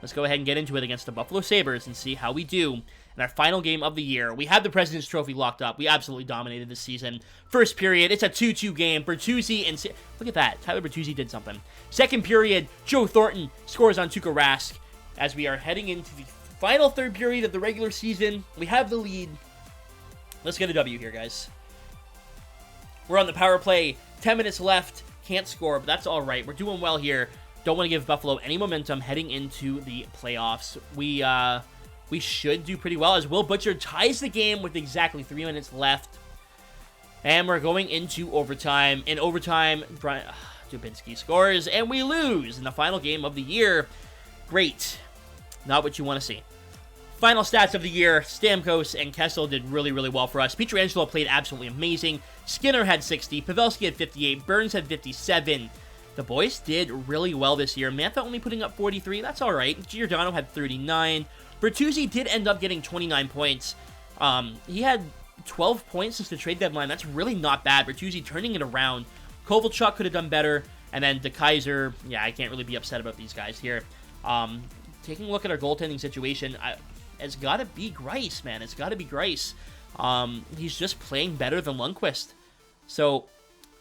Let's go ahead and get into it against the Buffalo Sabres and see how we do in our final game of the year. We have the President's Trophy locked up. We absolutely dominated this season. First period, it's a 2-2 game. Bertuzzi and... Look at that. Tyler Bertuzzi did something. Second period, Joe Thornton scores on Tuukka Rask. As we are heading into the final third period of the regular season, we have the lead. Let's get a W here, guys. We're on the power play. 10 minutes left. Can't score, but that's all right. We're doing well here. Don't want to give Buffalo any momentum heading into the playoffs. We should do pretty well as Will Butcher ties the game with exactly 3 minutes left. And we're going into overtime. In overtime, Brian Dubinsky scores, and we lose in the final game of the year. Great. Not what you want to see. Final stats of the year, Stamkos and Kessel did really, really well for us. Pietrangelo played absolutely amazing. Skinner had 60. Pavelski had 58. Burns had 57. The boys did really well this year. Mantha only putting up 43. That's all right. Giordano had 39. Bertuzzi did end up getting 29 points. He had 12 points since the trade deadline. That's really not bad. Bertuzzi turning it around. Kovalchuk could have done better. And then DeKaiser, yeah, I can't really be upset about these guys here. Taking a look at our goaltending situation, it's got to be Greiss, man. It's got to be Greiss. He's just playing better than Lundqvist. So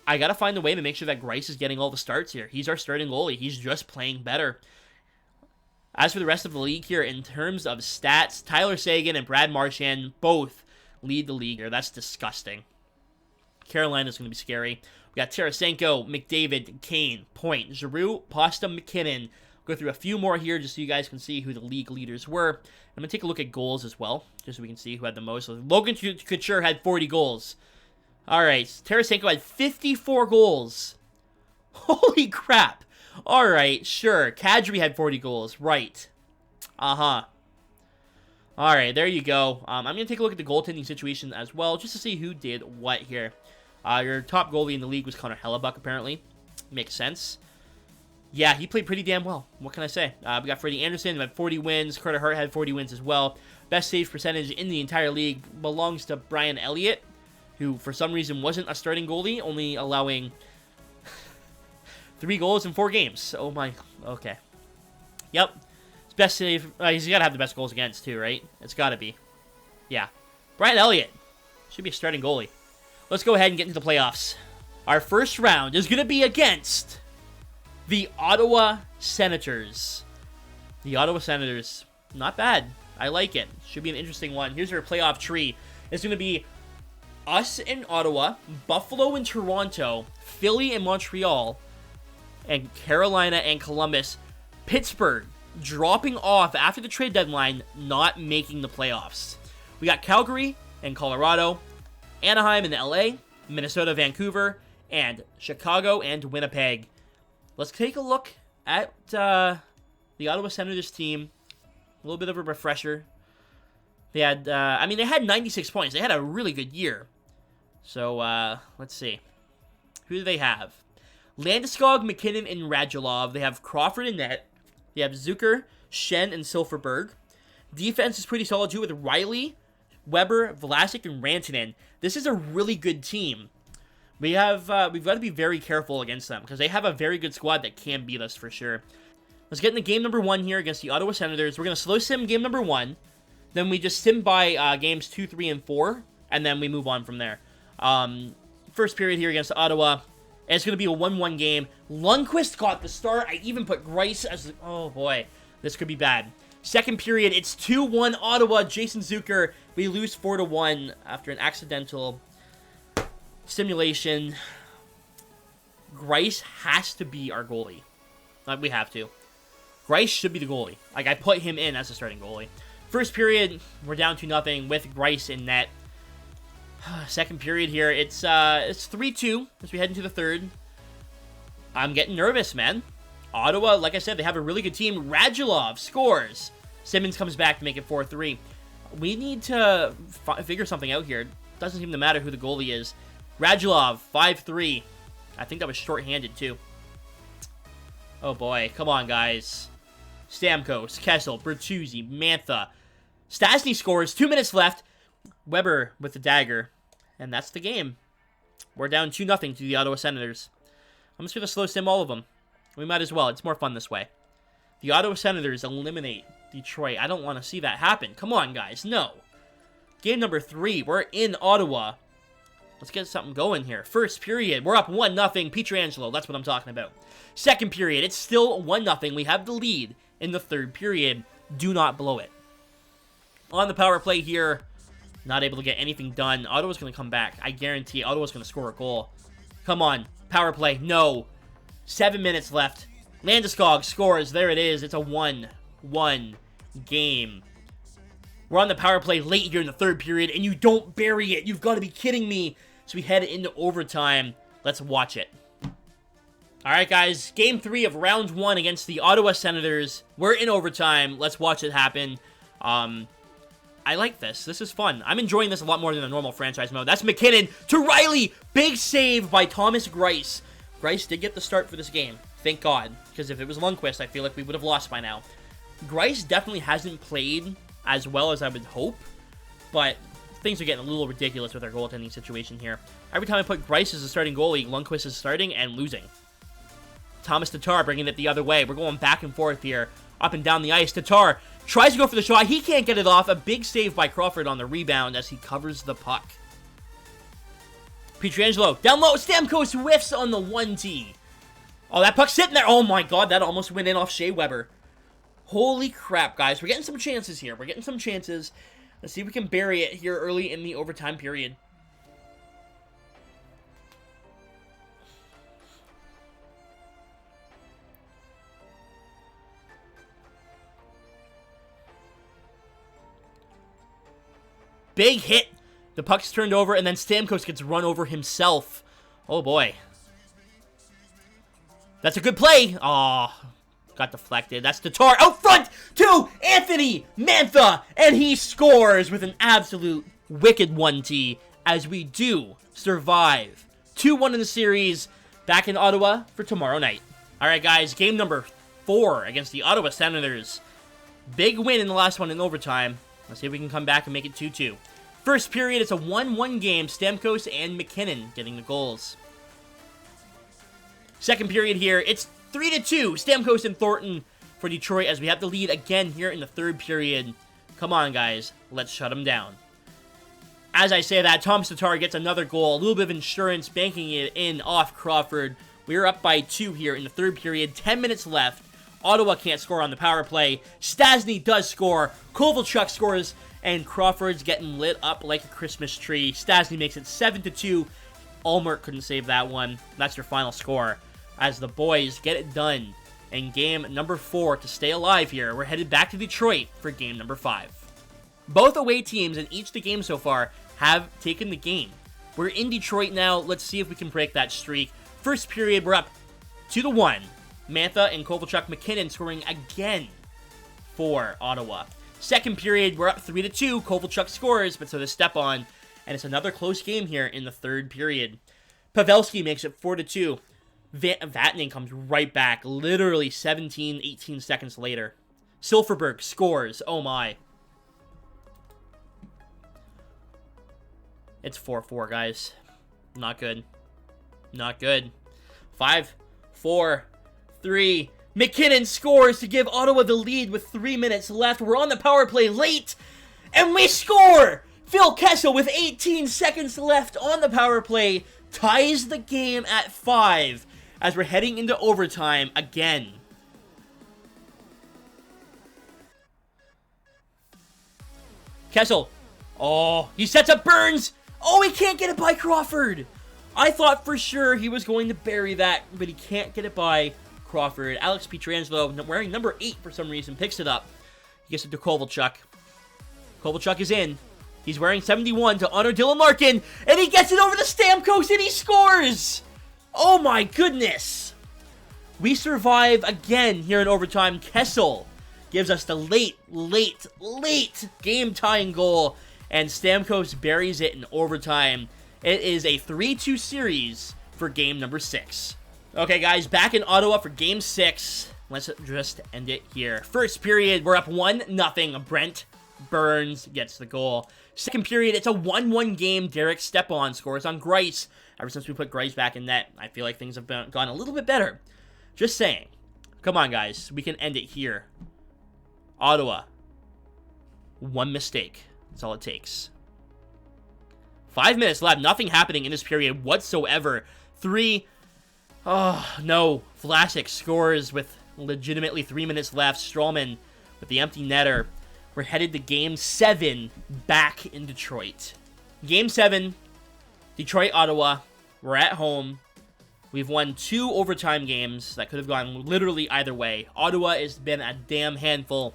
I got to find a way to make sure that Greiss is getting all the starts here. He's our starting goalie. He's just playing better. As for the rest of the league here, in terms of stats, Tyler Seguin and Brad Marchand both lead the league here. That's disgusting. Carolina's going to be scary. We got Tarasenko, McDavid, Kane, Point, Giroux, Pasta, McKinnon. Go through a few more here just so you guys can see who the league leaders were. I'm going to take a look at goals as well, just so we can see who had the most. So Logan Couture had 40 goals. All right, Tarasenko had 54 goals. Holy crap. All right, sure. Kadri had 40 goals. Right. Uh-huh. All right, there you go. I'm going to take a look at the goaltending situation as well, just to see who did what here. Your top goalie in the league was Connor Hellebuck, apparently. Makes sense. Yeah, he played pretty damn well. What can I say? We got Freddie Anderson, who had 40 wins. Carter Hart had 40 wins as well. Best save percentage in the entire league belongs to Brian Elliott, who for some reason wasn't a starting goalie, only allowing 3 goals in 4 games. Oh my, okay. Yep. His best save, he's got to have the best goals against too, right? It's got to be. Yeah. Brian Elliott should be a starting goalie. Let's go ahead and get into the playoffs. Our first round is going to be against the Ottawa Senators. The Ottawa Senators. Not bad. I like it. Should be an interesting one. Here's our playoff tree. It's going to be us in Ottawa, Buffalo and Toronto, Philly and Montreal, and Carolina and Columbus. Pittsburgh dropping off after the trade deadline, not making the playoffs. We got Calgary and Colorado, Anaheim and LA, Minnesota, Vancouver, and Chicago and Winnipeg. Let's take a look at the Ottawa Senators team. A little bit of a refresher. They had, they had 96 points. They had a really good year. So, let's see. Who do they have? Landeskog, McKinnon, and Radulov. They have Crawford in net. They have Zucker, Shen, and Silfverberg. Defense is pretty solid too with Riley, Weber, Vlasic, and Rantanen. This is a really good team. We've got to be very careful against them because they have a very good squad that can beat us for sure. Let's get into game number 1 here against the Ottawa Senators. We're going to slow sim game number 1. Then we just sim by games 2, 3, and 4. And then we move on from there. First period here against Ottawa. And it's going to be a 1-1 game. Lundqvist got the start. I even put Greiss as... Oh, boy. This could be bad. Second period, it's 2-1 Ottawa. Jason Zucker. We lose 4-1 after an accidental simulation. Greiss has to be our goalie. We have to. Greiss should be the goalie. Like, I put him in as a starting goalie. First period, we're down 2-0 with Greiss in net. Second period here, it's 3-2 as we head into the third. I'm getting nervous, man. Ottawa, like I said, they have a really good team. Radulov scores. Simmons comes back to make it 4-3. We need to figure something out here. Doesn't seem to matter who the goalie is. Radulov, 5-3. I think that was shorthanded, too. Oh, boy. Come on, guys. Stamkos, Kessel, Bertuzzi, Mantha. Stastny scores. 2 minutes left. Weber with the dagger. And that's the game. We're down 2-0 to the Ottawa Senators. I'm just going to slow sim all of them. We might as well. It's more fun this way. The Ottawa Senators eliminate Detroit. I don't want to see that happen. Come on, guys. No. Game number 3. We're in Ottawa. Let's get something going here. First period. We're up 1-0. Pietrangelo. That's what I'm talking about. Second period. It's still 1-0. We have the lead in the third period. Do not blow it. On the power play here. Not able to get anything done. Ottawa's going to come back. I guarantee Ottawa's going to score a goal. Come on. Power play. No. 7 minutes left. Landeskog scores. There it is. It's a 1-1 game. We're on the power play late here in the third period, and you don't bury it. You've got to be kidding me. So we head into overtime. Let's watch it. All right, guys. Game 3 of round 1 against the Ottawa Senators. We're in overtime. Let's watch it happen. I like this. This is fun. I'm enjoying this a lot more than the normal franchise mode. That's McKinnon to Riley. Big save by Thomas Greiss. Greiss did get the start for this game. Thank God. Because if it was Lundqvist, I feel like we would have lost by now. Greiss definitely hasn't played as well as I would hope, but things are getting a little ridiculous with our goaltending situation here. Every time I put Grice as a starting goalie, Lundqvist is starting and losing. Thomas Tatar bringing it the other way. We're going back and forth here, up and down the ice. Tatar tries to go for the shot. He can't get it off. A big save by Crawford on the rebound as he covers the puck. Pietrangelo down low. Stamkos whiffs on the 1T. Oh, that puck's sitting there. Oh my god, that almost went in off Shea Weber. Holy crap, guys. We're getting some chances here. We're getting some chances. Let's see if we can bury it here early in the overtime period. Big hit. The puck's turned over, and then Stamkos gets run over himself. Oh, boy. That's a good play. Oh, got deflected. That's Tatar out front to Anthony Mantha, and he scores with an absolute wicked 1T as we do survive 2-1 in the series back in Ottawa for tomorrow night. All right, guys, game number 4 against the Ottawa Senators. Big win in the last one in overtime. Let's see if we can come back and make it 2-2. First period, it's a 1-1 game. Stamkos and McKinnon getting the goals. Second period here, it's 3-2. Stamkos and Thornton for Detroit as we have the lead again here in the third period. Come on, guys. Let's shut them down. As I say that, Thomas Tatar gets another goal. A little bit of insurance, banking it in off Crawford. We're up by 2 here in the third period. 10 minutes left. Ottawa can't score on the power play. Stastny does score. Kovalchuk scores. And Crawford's getting lit up like a Christmas tree. Stastny makes it 7-2. Allmark couldn't save that one. That's your final score. As the boys get it done in game number 4 to stay alive here. We're headed back to Detroit for game number 5. Both away teams in each of the games so far have taken the game. We're in Detroit now. Let's see if we can break that streak. First period, we're up 2-1. Mantha and Kovalchuk McKinnon scoring again for Ottawa. Second period, we're up 3-2. Kovalchuk scores, but so does Stepan. And it's another close game here in the third period. Pavelski makes it 4-2. Vatanen comes right back, literally 17, 18 seconds later. Silfverberg scores. Oh my. It's 4-4, guys. Not good. Not good. 5, 4, 3. McKinnon scores to give Ottawa the lead with 3 minutes left. We're on the power play late, and we score! Phil Kessel with 18 seconds left on the power play ties the game at 5 as we're heading into overtime again. Kessel. Oh, he sets up Burns. Oh, he can't get it by Crawford. I thought for sure he was going to bury that, but he can't get it by Crawford. Alex Pietrangelo, wearing number 8 for some reason, picks it up. He gets it to Kovalchuk. Kovalchuk is in. He's wearing 71 to honor Dylan Larkin, and he gets it over to Stamkos, and he scores! Oh my goodness! We survive again here in overtime. Kessel gives us the late game-tying goal, and Stamkos buries it in overtime. It is a 3-2 series for game number 6. Okay, guys, back in Ottawa for game 6. Let's just end it here. First period, we're up 1-0. Brent Burns gets the goal. Second period, it's a 1-1 game. Derek Stepan scores on Grice. Ever since we put Grice back in net, I feel like things have gone a little bit better. Just saying. Come on, guys. We can end it here. Ottawa. 1 mistake. That's all it takes. 5 minutes left. Nothing happening in this period whatsoever. 3. Oh, no. Vlasic scores with legitimately 3 minutes left. Strowman with the empty netter. We're headed to Game 7 back in Detroit. Game 7, Detroit, Ottawa. We're at home. We've won 2 overtime games that could have gone literally either way. Ottawa has been a damn handful.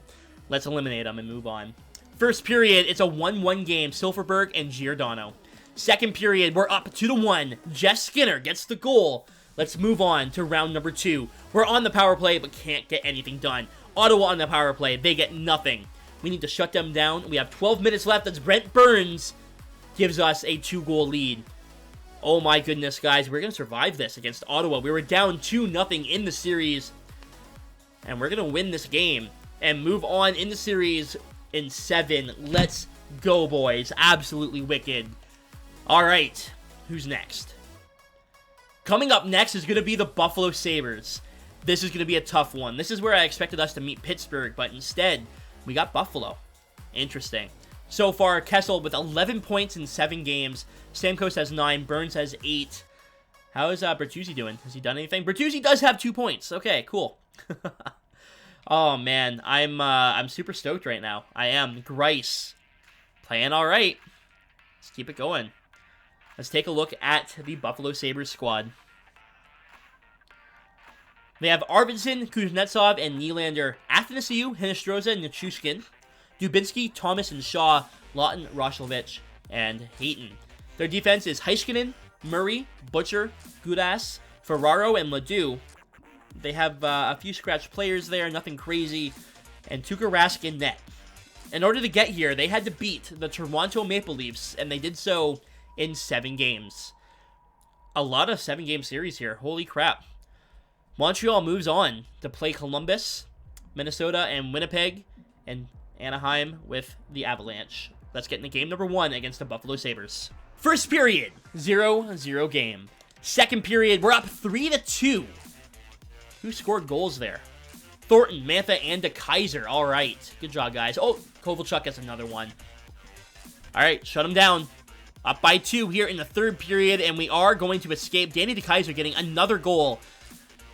Let's eliminate them and move on. First period, it's a 1-1 game. Silfverberg and Giordano. Second period, we're up 2-1. Jeff Skinner gets the goal. Let's move on to round number 2. We're on the power play, but can't get anything done. Ottawa on the power play. They get nothing. We need to shut them down. We have 12 minutes left as Brent Burns gives us a 2-goal lead. Oh my goodness, guys. We're going to survive this against Ottawa. We were down 2-0 in the series. And we're going to win this game and move on in the series in 7. Let's go, boys. Absolutely wicked. All right, who's next? Coming up next is going to be the Buffalo Sabres. This is going to be a tough one. This is where I expected us to meet Pittsburgh, but instead, we got Buffalo. Interesting. So far, Kessel with 11 points in 7 games. Stamkos has 9. Burns has 8. How is Bertuzzi doing? Has he done anything? Bertuzzi does have 2 points. Okay, cool. Oh, man. I'm super stoked right now. I am. Grice. Playing all right. Let's keep it going. Let's take a look at the Buffalo Sabres squad. They have Arvidsson, Kuznetsov, and Nylander, Athanasiou, Hinostroza, Nichushkin, Dubinsky, Thomas, and Shaw, Lawton, Roslovich, and Hayton. Their defense is Heiskanen, Murray, Butcher, Gudas, Ferraro, and Ledoux. They have a few scratch players there, nothing crazy, and Tuukka Rask in net. In order to get here, they had to beat the Toronto Maple Leafs, and they did so in 7 games. A lot of 7-game series here. Holy crap. Montreal moves on to play Columbus, Minnesota, and Winnipeg, and Anaheim with the Avalanche. Let's get into game number 1 against the Buffalo Sabres. First period, 0-0 game. Second period, we're up 3-2. Who scored goals there? Thornton, Mantha, and DeKaiser. All right. Good job, guys. Oh, Kovalchuk gets another one. All right, shut him down. Up by 2 here in the third period, and we are going to escape. Danny DeKaiser getting another goal.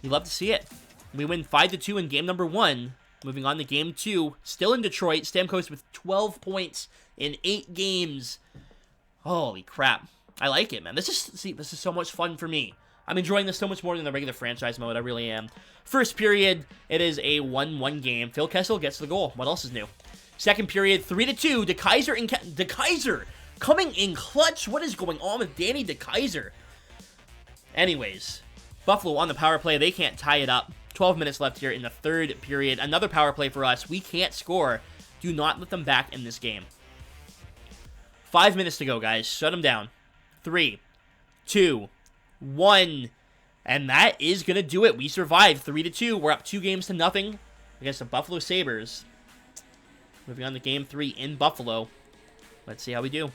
You love to see it. We win 5-2 in game number 1. Moving on to game 2. Still in Detroit. Stamkos with 12 points in 8 games. Holy crap. I like it, man. This is so much fun for me. I'm enjoying this so much more than the regular franchise mode. I really am. First period, it is a 1-1 game. Phil Kessel gets the goal. What else is new? Second period, 3-2. DeKaiser coming in clutch. What is going on with Danny DeKaiser? Anyways, Buffalo on the power play. They can't tie it up. 12 minutes left here in the third period. Another power play for us. We can't score. Do not let them back in this game. 5 minutes to go, guys. Shut them down. 3, 2, 1. And that is going to do it. We survived 3-2. We're up 2 games to nothing against the Buffalo Sabres. Moving on to game 3 in Buffalo. Let's see how we do.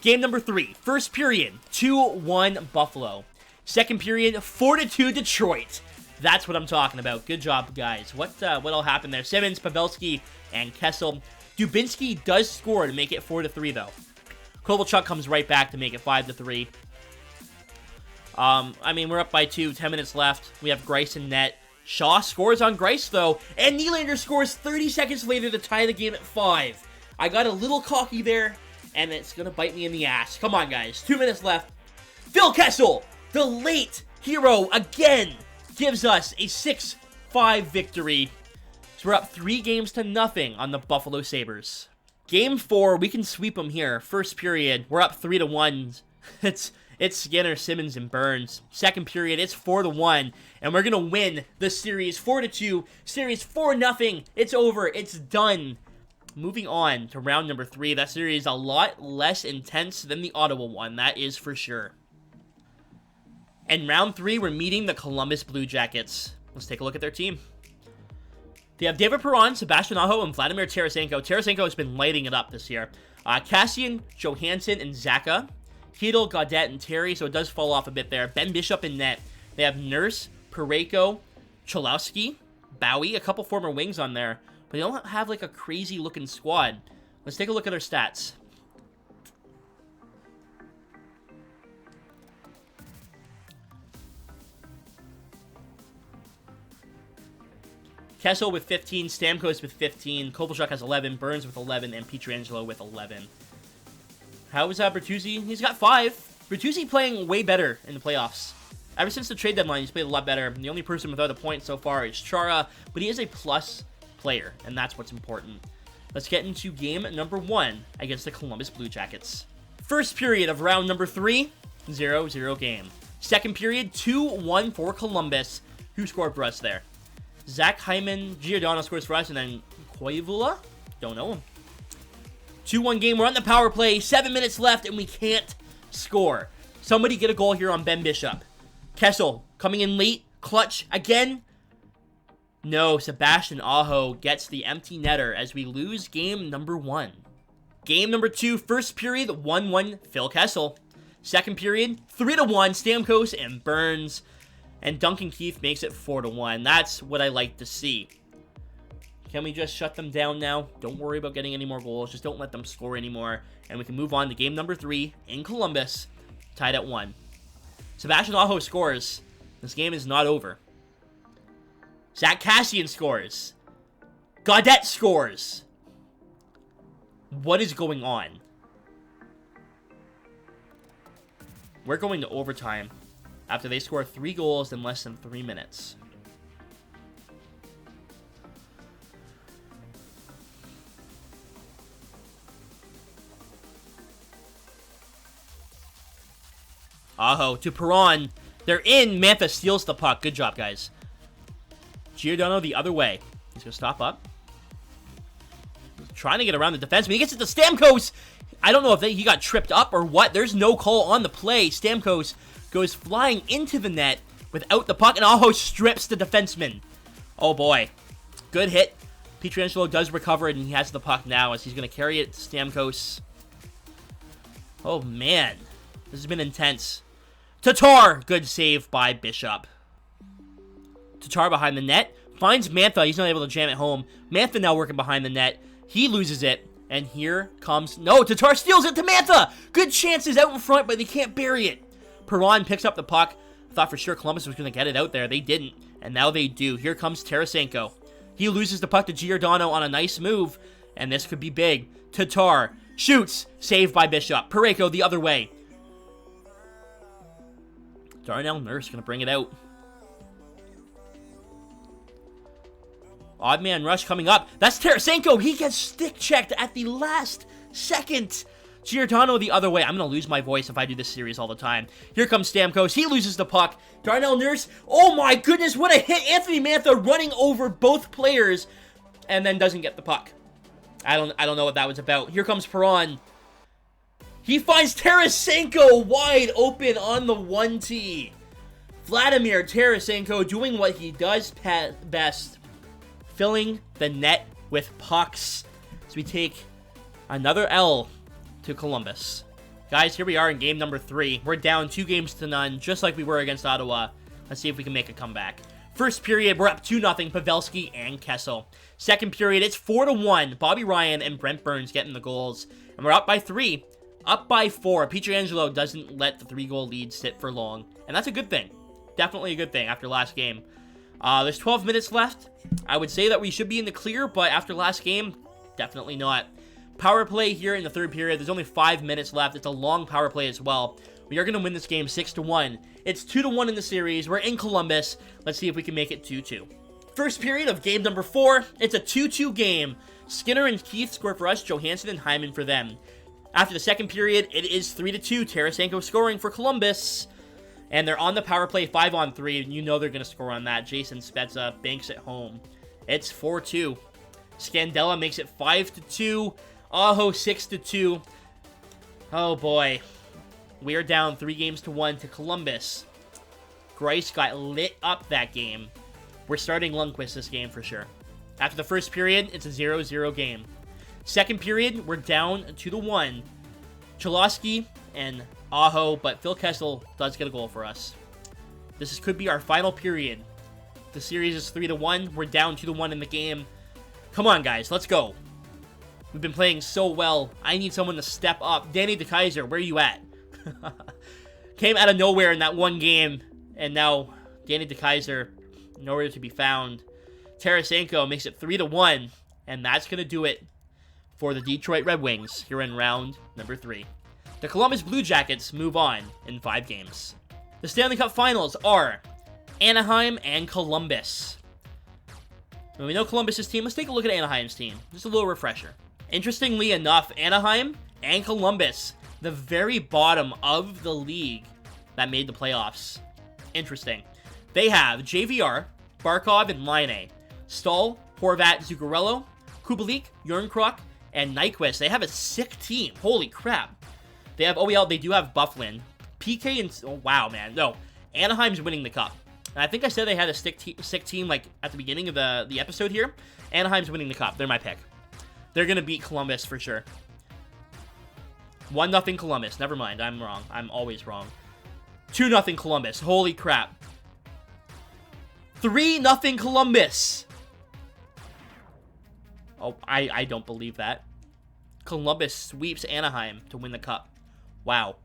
Game number 3. First period, 2-1 Buffalo. Second period, 4-2 Detroit. That's what I'm talking about. Good job, guys. What all happened there? Simmons, Pavelski, and Kessel. Dubinsky does score to make it 4-3, though. Kovalchuk comes right back to make it 5-3. I mean, we're up by 2. 10 minutes left. We have Grice in net. Shaw scores on Grice, though. And Nylander scores 30 seconds later to tie the game at 5. I got a little cocky there, and it's going to bite me in the ass. Come on, guys. 2 minutes left. Phil Kessel, the late hero, again, gives us a 6-5 victory. So we're up 3 games to nothing on the Buffalo Sabres. Game 4, we can sweep them here. First period, we're up 3-1. It's Skinner, Simmons, and Burns. Second period, it's 4-1. And we're going to win the series 4-2. Series 4-0. It's over. It's done. Moving on to round number 3. That series is a lot less intense than the Ottawa one. That is for sure. In round 3, we're meeting the Columbus Blue Jackets. Let's take a look at their team. They have David Perron, Sebastian Aho, and Vladimir Tarasenko. Tarasenko has been lighting it up this year. Cassian, Johansson, and Zaka. Hedel, Gaudette, and Terry, so it does fall off a bit there. Ben Bishop in net. They have Nurse, Parayko, Cholowski, Bowie, a couple former wings on there. But they don't have like a crazy-looking squad. Let's take a look at their stats. Kessel with 15, Stamkos with 15, Kovalchuk has 11, Burns with 11, and Pietrangelo with 11. How is Bertuzzi? He's got 5. Bertuzzi playing way better in the playoffs. Ever since the trade deadline, he's played a lot better. The only person without a point so far is Chara, but he is a plus player, and that's what's important. Let's get into game number 1 against the Columbus Blue Jackets. First period of round number 3, 0-0 game. Second period, 2-1 for Columbus. Who scored for us there? Zach Hyman, Giordano scores for us, and then Koivula? Don't know him. 2-1 game. We're on the power play. 7 minutes left, and we can't score. Somebody get a goal here on Ben Bishop. Kessel coming in late. Clutch again. No, Sebastian Aho gets the empty netter as we lose game number 1. Game number 2, first period, 1-1, Phil Kessel. Second period, 3-1, Stamkos and Burns. And Duncan Keith makes it 4-1. That's what I like to see. Can we just shut them down now? Don't worry about getting any more goals. Just don't let them score anymore. And we can move on to game number 3 in Columbus, tied at 1. Sebastian Aho scores. This game is not over. Zach Kassian scores. Gaudette scores. What is going on? We're going to overtime after they score 3 goals in less than 3 minutes. Aho to Perron. They're in. Mantha steals the puck. Good job, guys. Giordano the other way. He's going to stop up. He's trying to get around the defenseman. He gets it to Stamkos. I don't know if he got tripped up or what. There's no call on the play. Stamkos goes flying into the net without the puck, and Aho strips the defenseman. Oh, boy. Good hit. Pietrangelo does recover it, and he has the puck now as he's going to carry it to Stamkos. Oh, man. This has been intense. Tatar! Good save by Bishop. Tatar behind the net. Finds Mantha. He's not able to jam it home. Mantha now working behind the net. He loses it. And here comes... No! Tatar steals it to Mantha! Good chances out in front, but they can't bury it. Perron picks up the puck. Thought for sure Columbus was going to get it out there. They didn't. And now they do. Here comes Tarasenko. He loses the puck to Giordano on a nice move. And this could be big. Tatar shoots. Saved by Bishop. Parayko the other way. Darnell Nurse going to bring it out. Odd man rush coming up. That's Tarasenko. He gets stick checked at the last second. Giordano the other way. I'm going to lose my voice if I do this series all the time. Here comes Stamkos. He loses the puck. Darnell Nurse. Oh my goodness. What a hit. Anthony Mantha running over both players and then doesn't get the puck. I don't know what that was about. Here comes Perron. He finds Tarasenko wide open on the 1T. Vladimir Tarasenko doing what he does best. Filling the net with pucks. So we take another L to Columbus. Guys, here we are in game number 3. We're down 2-0, just like we were against Ottawa. Let's see if we can make a comeback. First period, we're up 2-0, Pavelski and Kessel. Second period, it's 4-1. Bobby Ryan and Brent Burns getting the goals. And we're up by 3. Up by 4. Pietrangelo doesn't let the 3-goal lead sit for long. And that's a good thing. Definitely a good thing after last game. There's 12 minutes left. I would say that we should be in the clear, but after last game, definitely not. Power play here in the third period. There's only 5 minutes left. It's a long power play as well. We are going to win this game 6-1. It's 2-1 in the series. We're in Columbus. Let's see if we can make it 2-2. First period of game number 4. It's a 2-2 game. Skinner and Keith score for us. Johansson and Hyman for them. After the second period, it is 3-2. Tarasenko scoring for Columbus. And they're on the power play 5-on-3. And you know they're going to score on that. Jason Spezza banks it home. It's 4-2. Scandella makes it 5-2. Aho 6-2. Oh boy. We are down 3-1 to Columbus. Grice got lit up that game. We're starting Lundqvist this game for sure. After the first period, it's a 0-0 game. Second period, we're down 2-1. Cholowski and Aho, but Phil Kessel does get a goal for us. Could be our final period. The series is 3-1. We're down 2-1 in the game. Come on, guys. Let's go. We've been playing so well. I need someone to step up. Danny DeKaiser, where are you at? Came out of nowhere in that one game, and now Danny DeKaiser nowhere to be found. Tarasenko makes it 3-1, and that's going to do it for the Detroit Red Wings here in round number 3. The Columbus Blue Jackets move on in 5 games. The Stanley Cup Finals are Anaheim and Columbus. When we know Columbus's team, let's take a look at Anaheim's team. Just a little refresher. Interestingly enough, Anaheim and Columbus, the very bottom of the league that made the playoffs. Interesting. They have JVR, Barkov, and Laine, Stahl, Horvat, Zuccarello, Kubalik, Jornkrok, and Nyquist. They have a sick team. Holy crap. They have, they do have Bufflin. PK and, oh wow, man. No, Anaheim's winning the cup. And I think I said they had a sick team like at the beginning of the episode here. Anaheim's winning the cup. They're my pick. They're going to beat Columbus for sure. 1-0 Columbus. Never mind. I'm wrong. I'm always wrong. 2-0 Columbus. Holy crap. 3-0 Columbus. Oh, I don't believe that. Columbus sweeps Anaheim to win the cup. Wow.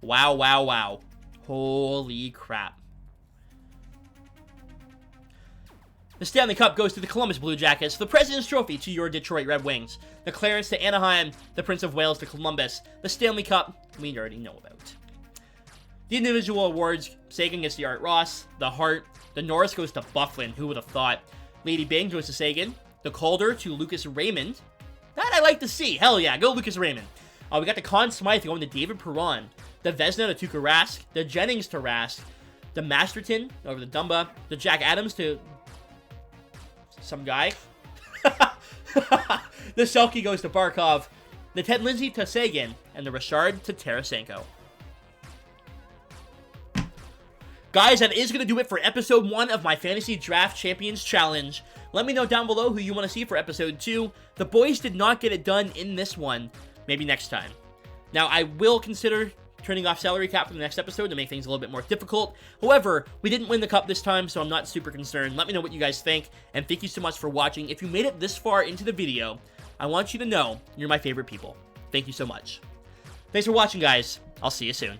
Wow, wow, wow. Holy crap. The Stanley Cup goes to the Columbus Blue Jackets, the President's Trophy to your Detroit Red Wings, the Clarence to Anaheim, the Prince of Wales to Columbus, the Stanley Cup we already know about. The individual awards, Sagan gets the Art Ross, the Hart, the Norris goes to Bufflin, who would have thought, Lady Byng goes to Sagan, the Calder to Lucas Raymond, that I like to see, hell yeah, go Lucas Raymond. We got the Conn Smythe going to David Perron, the Vezina to Tuukka Rask, the Jennings to Rask, the Masterton over the Dumba, the Jack Adams to some guy. The Selke goes to Barkov, the Ted Lindsay to Sagan, and the Richard to Tarasenko. Guys, that is going to do it for episode 1 of my Fantasy Draft Champions Challenge. Let me know down below who you want to see for episode 2. The boys did not get it done in this one. Maybe next time. Now, I will consider turning off salary cap for the next episode to make things a little bit more difficult. However, we didn't win the cup this time, so I'm not super concerned. Let me know what you guys think, and thank you so much for watching. If you made it this far into the video, I want you to know you're my favorite people. Thank you so much. Thanks for watching, guys. I'll see you soon.